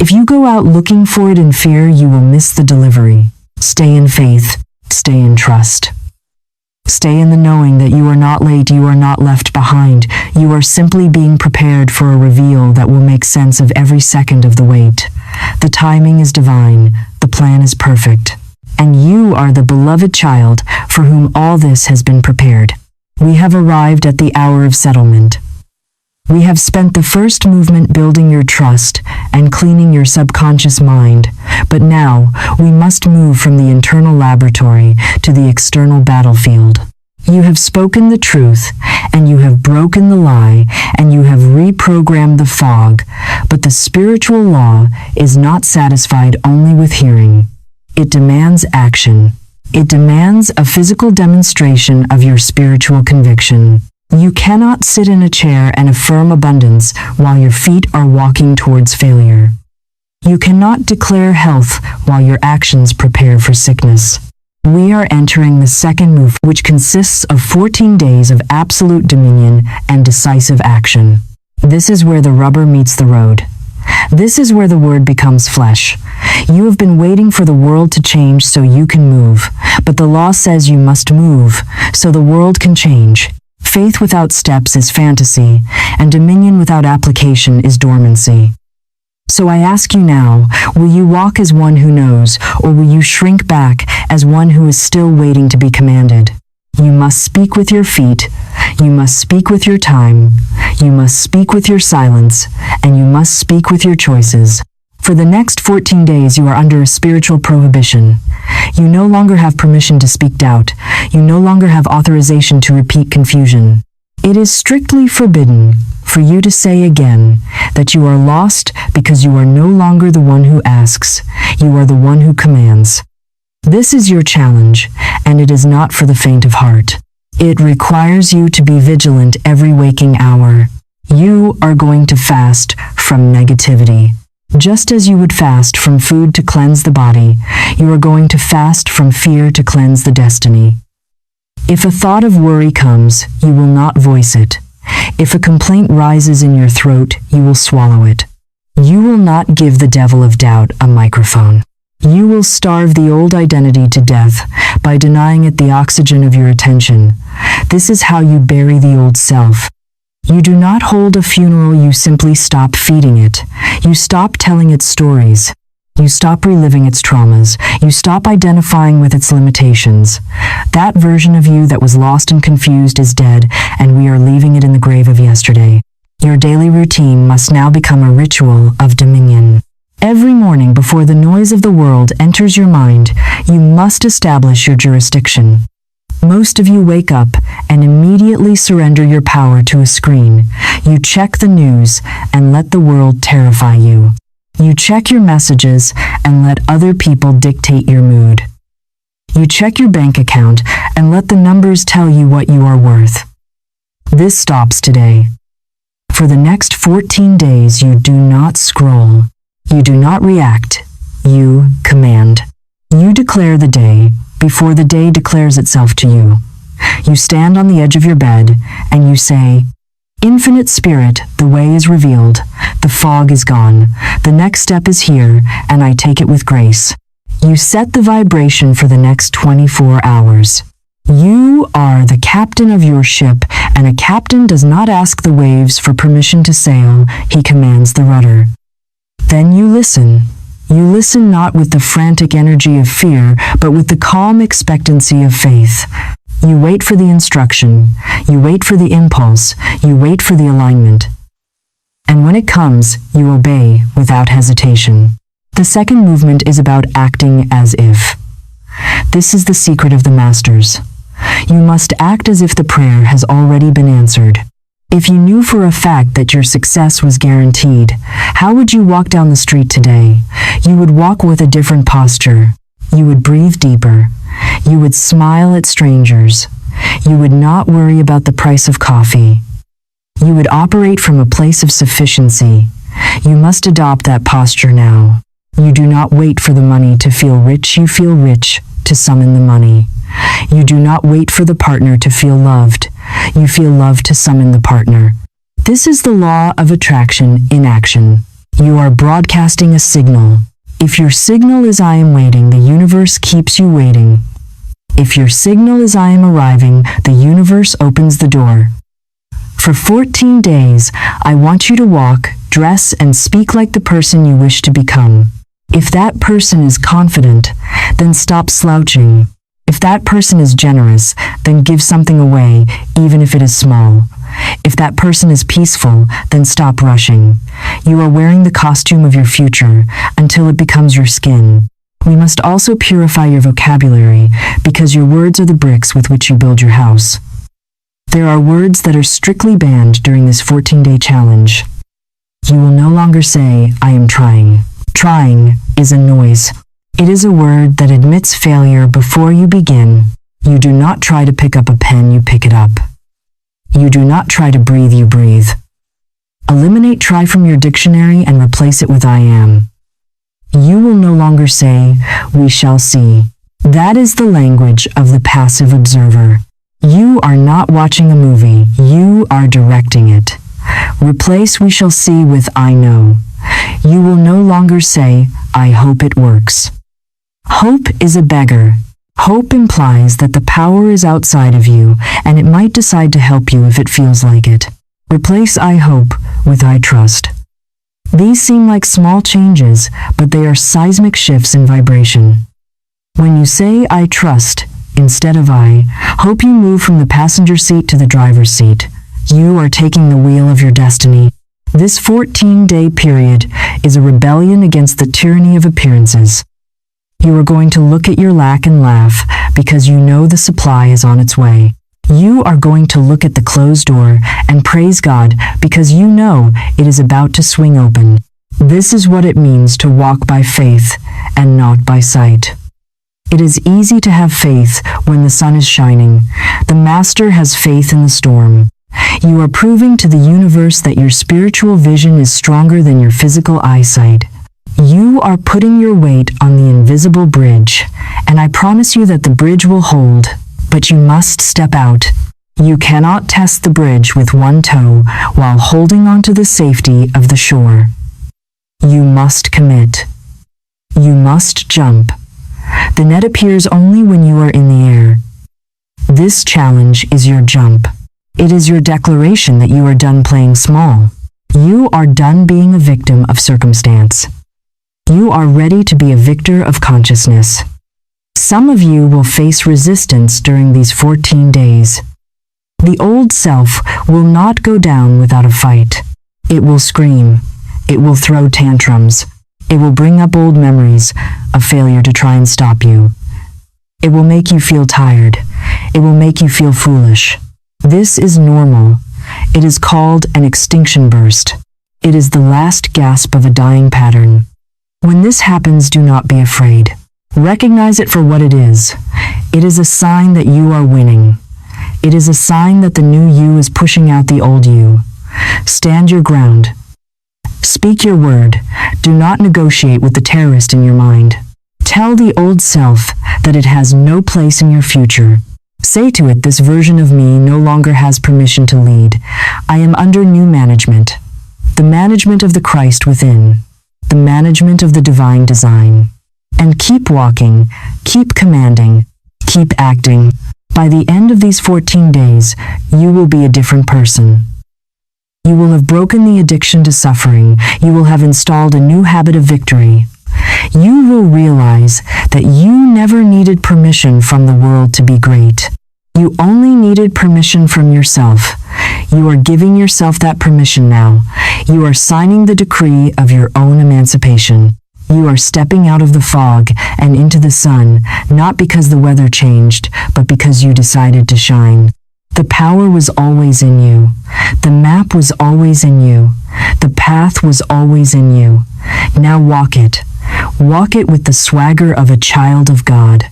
If you go out looking for it in fear, you will miss the delivery. Stay in faith. Stay in trust. Stay in the knowing that you are not late, you are not left behind. You are simply being prepared for a reveal that will make sense of every second of the wait. The timing is divine. The plan is perfect. And you are the beloved child for whom all this has been prepared. We have arrived at the hour of settlement. We have spent the first movement building your trust and cleaning your subconscious mind, but now we must move from the internal laboratory to the external battlefield. You have spoken the truth, and you have broken the lie, and you have reprogrammed the fog, but the spiritual law is not satisfied only with hearing. It demands action. It demands a physical demonstration of your spiritual conviction. You cannot sit in a chair and affirm abundance while your feet are walking towards failure. You cannot declare health while your actions prepare for sickness. We are entering the second move, which consists of 14 days of absolute dominion and decisive action. This is where the rubber meets the road. This is where the word becomes flesh. You have been waiting for the world to change so you can move, but the law says you must move so the world can change. Faith without steps is fantasy, and dominion without application is dormancy. So I ask you now, will you walk as one who knows, or will you shrink back as one who is still waiting to be commanded? You must speak with your feet, you must speak with your time, you must speak with your silence, and you must speak with your choices. For the next 14 days you are under a spiritual prohibition. You no longer have permission to speak doubt. You no longer have authorization to repeat confusion. It is strictly forbidden for you to say again that you are lost because you are no longer the one who asks. You are the one who commands. This is your challenge, and it is not for the faint of heart. It requires you to be vigilant every waking hour. You are going to fast from negativity. Just as you would fast from food to cleanse the body, you are going to fast from fear to cleanse the destiny. If a thought of worry comes, you will not voice it. If a complaint rises in your throat, you will swallow it. You will not give the devil of doubt a microphone. You will starve the old identity to death by denying it the oxygen of your attention. This is how you bury the old self. You do not hold a funeral, you simply stop feeding it. You stop telling its stories. You stop reliving its traumas. You stop identifying with its limitations. That version of you that was lost and confused is dead, and we are leaving it in the grave of yesterday. Your daily routine must now become a ritual of dominion. Every morning before the noise of the world enters your mind, you must establish your jurisdiction. Most of you wake up and immediately surrender your power to a screen. You check the news and let the world terrify you. You check your messages and let other people dictate your mood. You check your bank account and let the numbers tell you what you are worth. This stops today. For the next 14 days, you do not scroll. You do not react. You command. You declare the day, before the day declares itself to you. You stand on the edge of your bed and you say, "Infinite Spirit, the way is revealed, the fog is gone, the next step is here, and I take it with grace." You set the vibration for the next 24 hours. You are the captain of your ship, and a captain does not ask the waves for permission to sail, he commands the rudder. Then you listen. You listen not with the frantic energy of fear, but with the calm expectancy of faith. You wait for the instruction, you wait for the impulse, you wait for the alignment. And when it comes, you obey without hesitation. The second movement is about acting as if. This is the secret of the masters. You must act as if the prayer has already been answered. If you knew for a fact that your success was guaranteed, how would you walk down the street today? You would walk with a different posture. You would breathe deeper. You would smile at strangers. You would not worry about the price of coffee. You would operate from a place of sufficiency. You must adopt that posture now. You do not wait for the money to feel rich, you feel rich to summon the money. You do not wait for the partner to feel loved. You feel love to summon the partner. This is the law of attraction in action. You are broadcasting a signal. If your signal is "I am waiting," the universe keeps you waiting. If your signal is "I am arriving," the universe opens the door. For 14 days, I want you to walk, dress, and speak like the person you wish to become. If that person is confident, then stop slouching. If that person is generous, then give something away, even if it is small. If that person is peaceful, then stop rushing. You are wearing the costume of your future until it becomes your skin. We must also purify your vocabulary because your words are the bricks with which you build your house. There are words that are strictly banned during this 14-day challenge. You will no longer say, "I am trying." Trying is a noise. It is a word that admits failure before you begin. You do not try to pick up a pen, you pick it up. You do not try to breathe, you breathe. Eliminate "try" from your dictionary and replace it with "I am." You will no longer say, "We shall see." That is the language of the passive observer. You are not watching a movie, you are directing it. Replace "we shall see" with "I know." You will no longer say, "I hope it works." Hope is a beggar. Hope implies that the power is outside of you, and it might decide to help you if it feels like it. Replace "I hope" with "I trust." These seem like small changes, but they are seismic shifts in vibration. When you say "I trust" instead of "I hope," you move from the passenger seat to the driver's seat. You are taking the wheel of your destiny. This 14-day period is a rebellion against the tyranny of appearances. You are going to look at your lack and laugh because you know the supply is on its way. You are going to look at the closed door and praise God because you know it is about to swing open. This is what it means to walk by faith and not by sight. It is easy to have faith when the sun is shining. The Master has faith in the storm. You are proving to the universe that your spiritual vision is stronger than your physical eyesight. You are putting your weight on the invisible bridge, and I promise you that the bridge will hold, but you must step out. You cannot test the bridge with one toe while holding on to the safety of the shore. You must commit. You must jump. The net appears only when you are in the air. This challenge is your jump. It is your declaration that you are done playing small. You are done being a victim of circumstance. You are ready to be a victor of consciousness. Some of you will face resistance during these 14 days. The old self will not go down without a fight. It will scream. It will throw tantrums. It will bring up old memories of failure to try and stop you. It will make you feel tired. It will make you feel foolish. This is normal. It is called an extinction burst. It is the last gasp of a dying pattern. When this happens, do not be afraid. Recognize it for what it is. It is a sign that you are winning. It is a sign that the new you is pushing out the old you. Stand your ground. Speak your word. Do not negotiate with the terrorist in your mind. Tell the old self that it has no place in your future. Say to it, this version of me no longer has permission to lead. I am under new management. The management of the Christ within. The management of the divine design. And keep walking, keep commanding, keep acting. By the end of these 14 days, you will be a different person. You will have broken the addiction to suffering. You will have installed a new habit of victory. You will realize that you never needed permission from the world to be great. You only needed permission from yourself. You are giving yourself that permission now. You are signing the decree of your own emancipation. You are stepping out of the fog and into the sun, not because the weather changed, but because you decided to shine. The power was always in you. The map was always in you. The path was always in you. Now walk it. Walk it with the swagger of a child of God.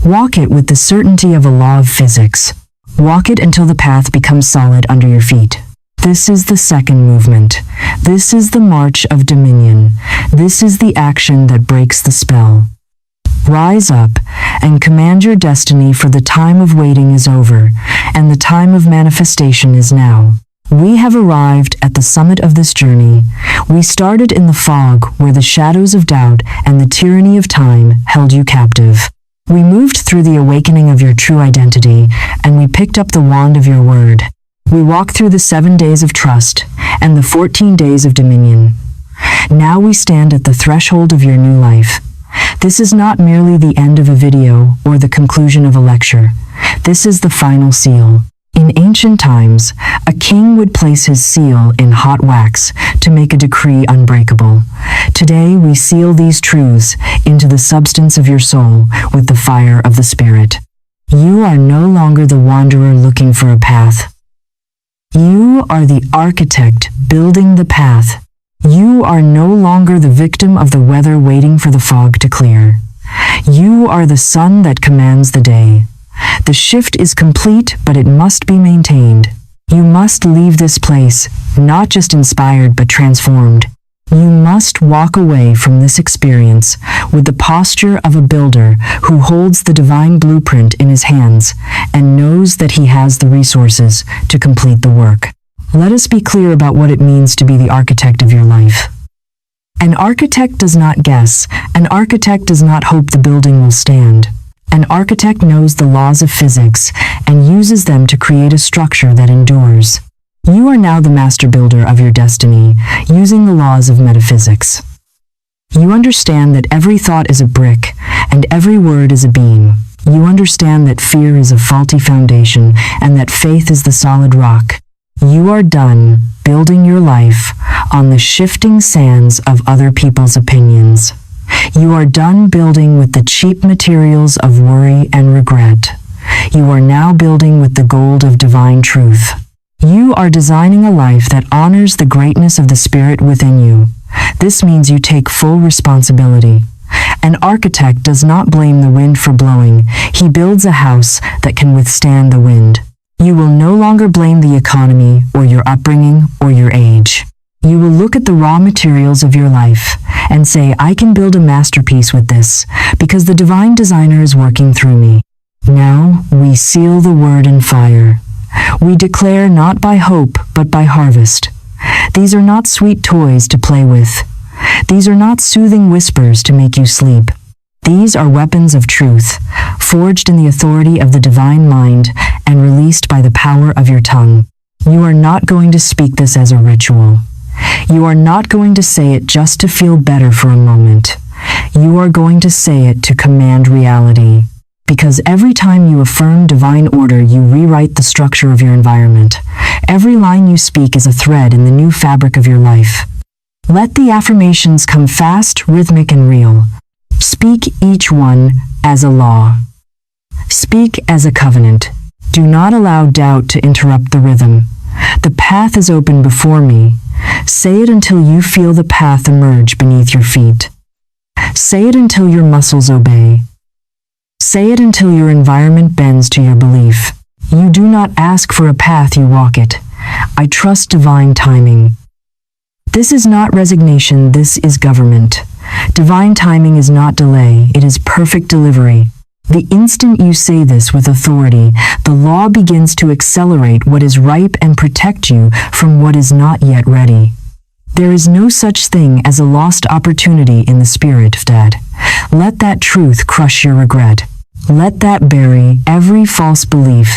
Walk it with the certainty of a law of physics. Walk it until the path becomes solid under your feet. This is the second movement. This is the march of dominion. This is the action that breaks the spell. Rise up and command your destiny, for the time of waiting is over, and the time of manifestation is now. We have arrived at the summit of this journey. We started in the fog where the shadows of doubt and the tyranny of time held you captive. We moved through the awakening of your true identity, and we picked up the wand of your word. We walked through the 7 days of trust and the 14 days of dominion. Now we stand at the threshold of your new life. This is not merely the end of a video or the conclusion of a lecture. This is the final seal. In ancient times, a king would place his seal in hot wax to make a decree unbreakable. Today, we seal these truths into the substance of your soul with the fire of the Spirit. You are no longer the wanderer looking for a path. You are the architect building the path. You are no longer the victim of the weather waiting for the fog to clear. You are the sun that commands the day. The shift is complete, but it must be maintained. You must leave this place, not just inspired but transformed. You must walk away from this experience with the posture of a builder who holds the divine blueprint in his hands and knows that he has the resources to complete the work. Let us be clear about what it means to be the architect of your life. An architect does not guess. An architect does not hope the building will stand. An architect knows the laws of physics and uses them to create a structure that endures. You are now the master builder of your destiny, using the laws of metaphysics. You understand that every thought is a brick and every word is a beam. You understand that fear is a faulty foundation and that faith is the solid rock. You are done building your life on the shifting sands of other people's opinions. You are done building with the cheap materials of worry and regret. You are now building with the gold of divine truth. You are designing a life that honors the greatness of the Spirit within you. This means you take full responsibility. An architect does not blame the wind for blowing. He builds a house that can withstand the wind. You will no longer blame the economy or your upbringing or your age. You will look at the raw materials of your life and say, I can build a masterpiece with this because the divine designer is working through me. Now we seal the word in fire. We declare not by hope but by harvest. These are not sweet toys to play with. These are not soothing whispers to make you sleep. These are weapons of truth, forged in the authority of the divine mind and released by the power of your tongue. You are not going to speak this as a ritual. You are not going to say it just to feel better for a moment. You are going to say it to command reality. Because every time you affirm divine order, you rewrite the structure of your environment. Every line you speak is a thread in the new fabric of your life. Let the affirmations come fast, rhythmic, and real. Speak each one as a law. Speak as a covenant. Do not allow doubt to interrupt the rhythm. The path is open before me. Say it until you feel the path emerge beneath your feet. Say it until your muscles obey. Say it until your environment bends to your belief. You do not ask for a path, you walk it. I trust divine timing. This is not resignation, this is government. Divine timing is not delay, it is perfect delivery. The instant you say this with authority, the law begins to accelerate what is ripe and protect you from what is not yet ready. There is no such thing as a lost opportunity in the spirit, Dad. Let that truth crush your regret. Let that bury every false belief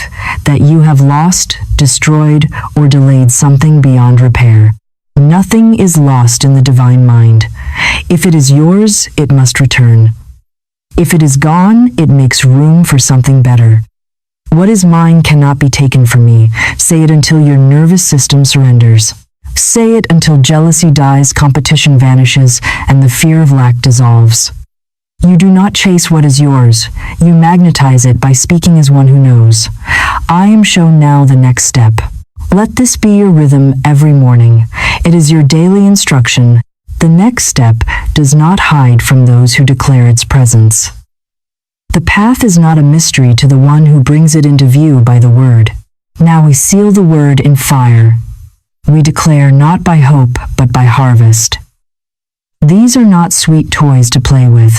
that you have lost, destroyed, or delayed something beyond repair. Nothing is lost in the divine mind. If it is yours, it must return. If it is gone, it makes room for something better. What is mine cannot be taken from me. Say it until your nervous system surrenders. Say it until jealousy dies, competition vanishes, and the fear of lack dissolves. You do not chase what is yours. You magnetize it by speaking as one who knows. I am shown now the next step. Let this be your rhythm every morning. It is your daily instruction. The next step does not hide from those who declare its presence. The path is not a mystery to the one who brings it into view by the word. Now we seal the word in fire. We declare not by hope, but by harvest. These are not sweet toys to play with.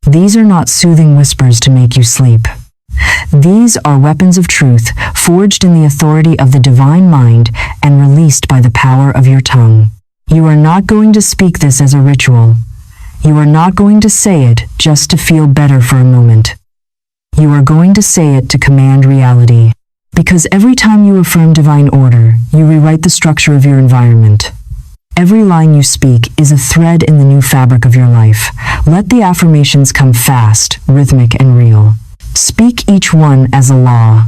These are not soothing whispers to make you sleep. These are weapons of truth, forged in the authority of the divine mind and released by the power of your tongue. You are not going to speak this as a ritual. You are not going to say it just to feel better for a moment. You are going to say it to command reality. Because every time you affirm divine order, you rewrite the structure of your environment. Every line you speak is a thread in the new fabric of your life. Let the affirmations come fast, rhythmic, and real. Speak each one as a law.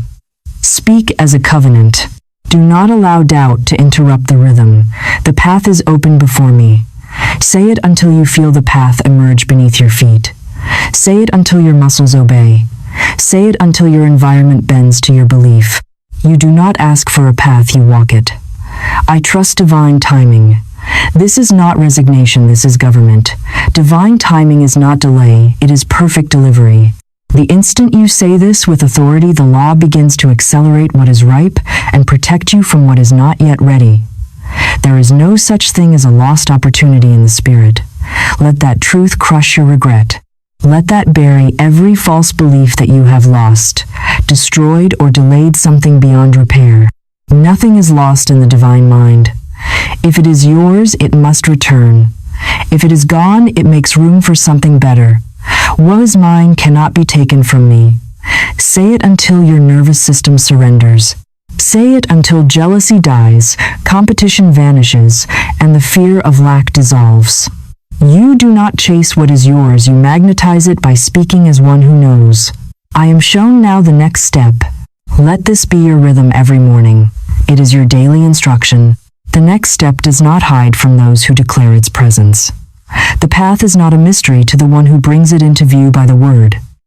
Speak as a covenant. Do not allow doubt to interrupt the rhythm. The path is open before me. Say it until you feel the path emerge beneath your feet. Say it until your muscles obey. Say it until your environment bends to your belief. You do not ask for a path, you walk it. I trust divine timing. This is not resignation, this is government. Divine timing is not delay, it is perfect delivery. The instant you say this with authority, the law begins to accelerate what is ripe and protect you from what is not yet ready. There is no such thing as a lost opportunity in the spirit. Let that truth crush your regret. Let that bury every false belief that you have lost, destroyed, or delayed something beyond repair. Nothing is lost in the divine mind. If it is yours, it must return. If it is gone, it makes room for something better. What is mine cannot be taken from me. Say it until your nervous system surrenders. Say it until jealousy dies, competition vanishes, and the fear of lack dissolves. You do not chase what is yours, you magnetize it by speaking as one who knows. I am shown now the next step. Let this be your rhythm every morning. It is your daily instruction. The next step does not hide from those who declare its presence. The path is not a mystery to the one who brings it into view by the word.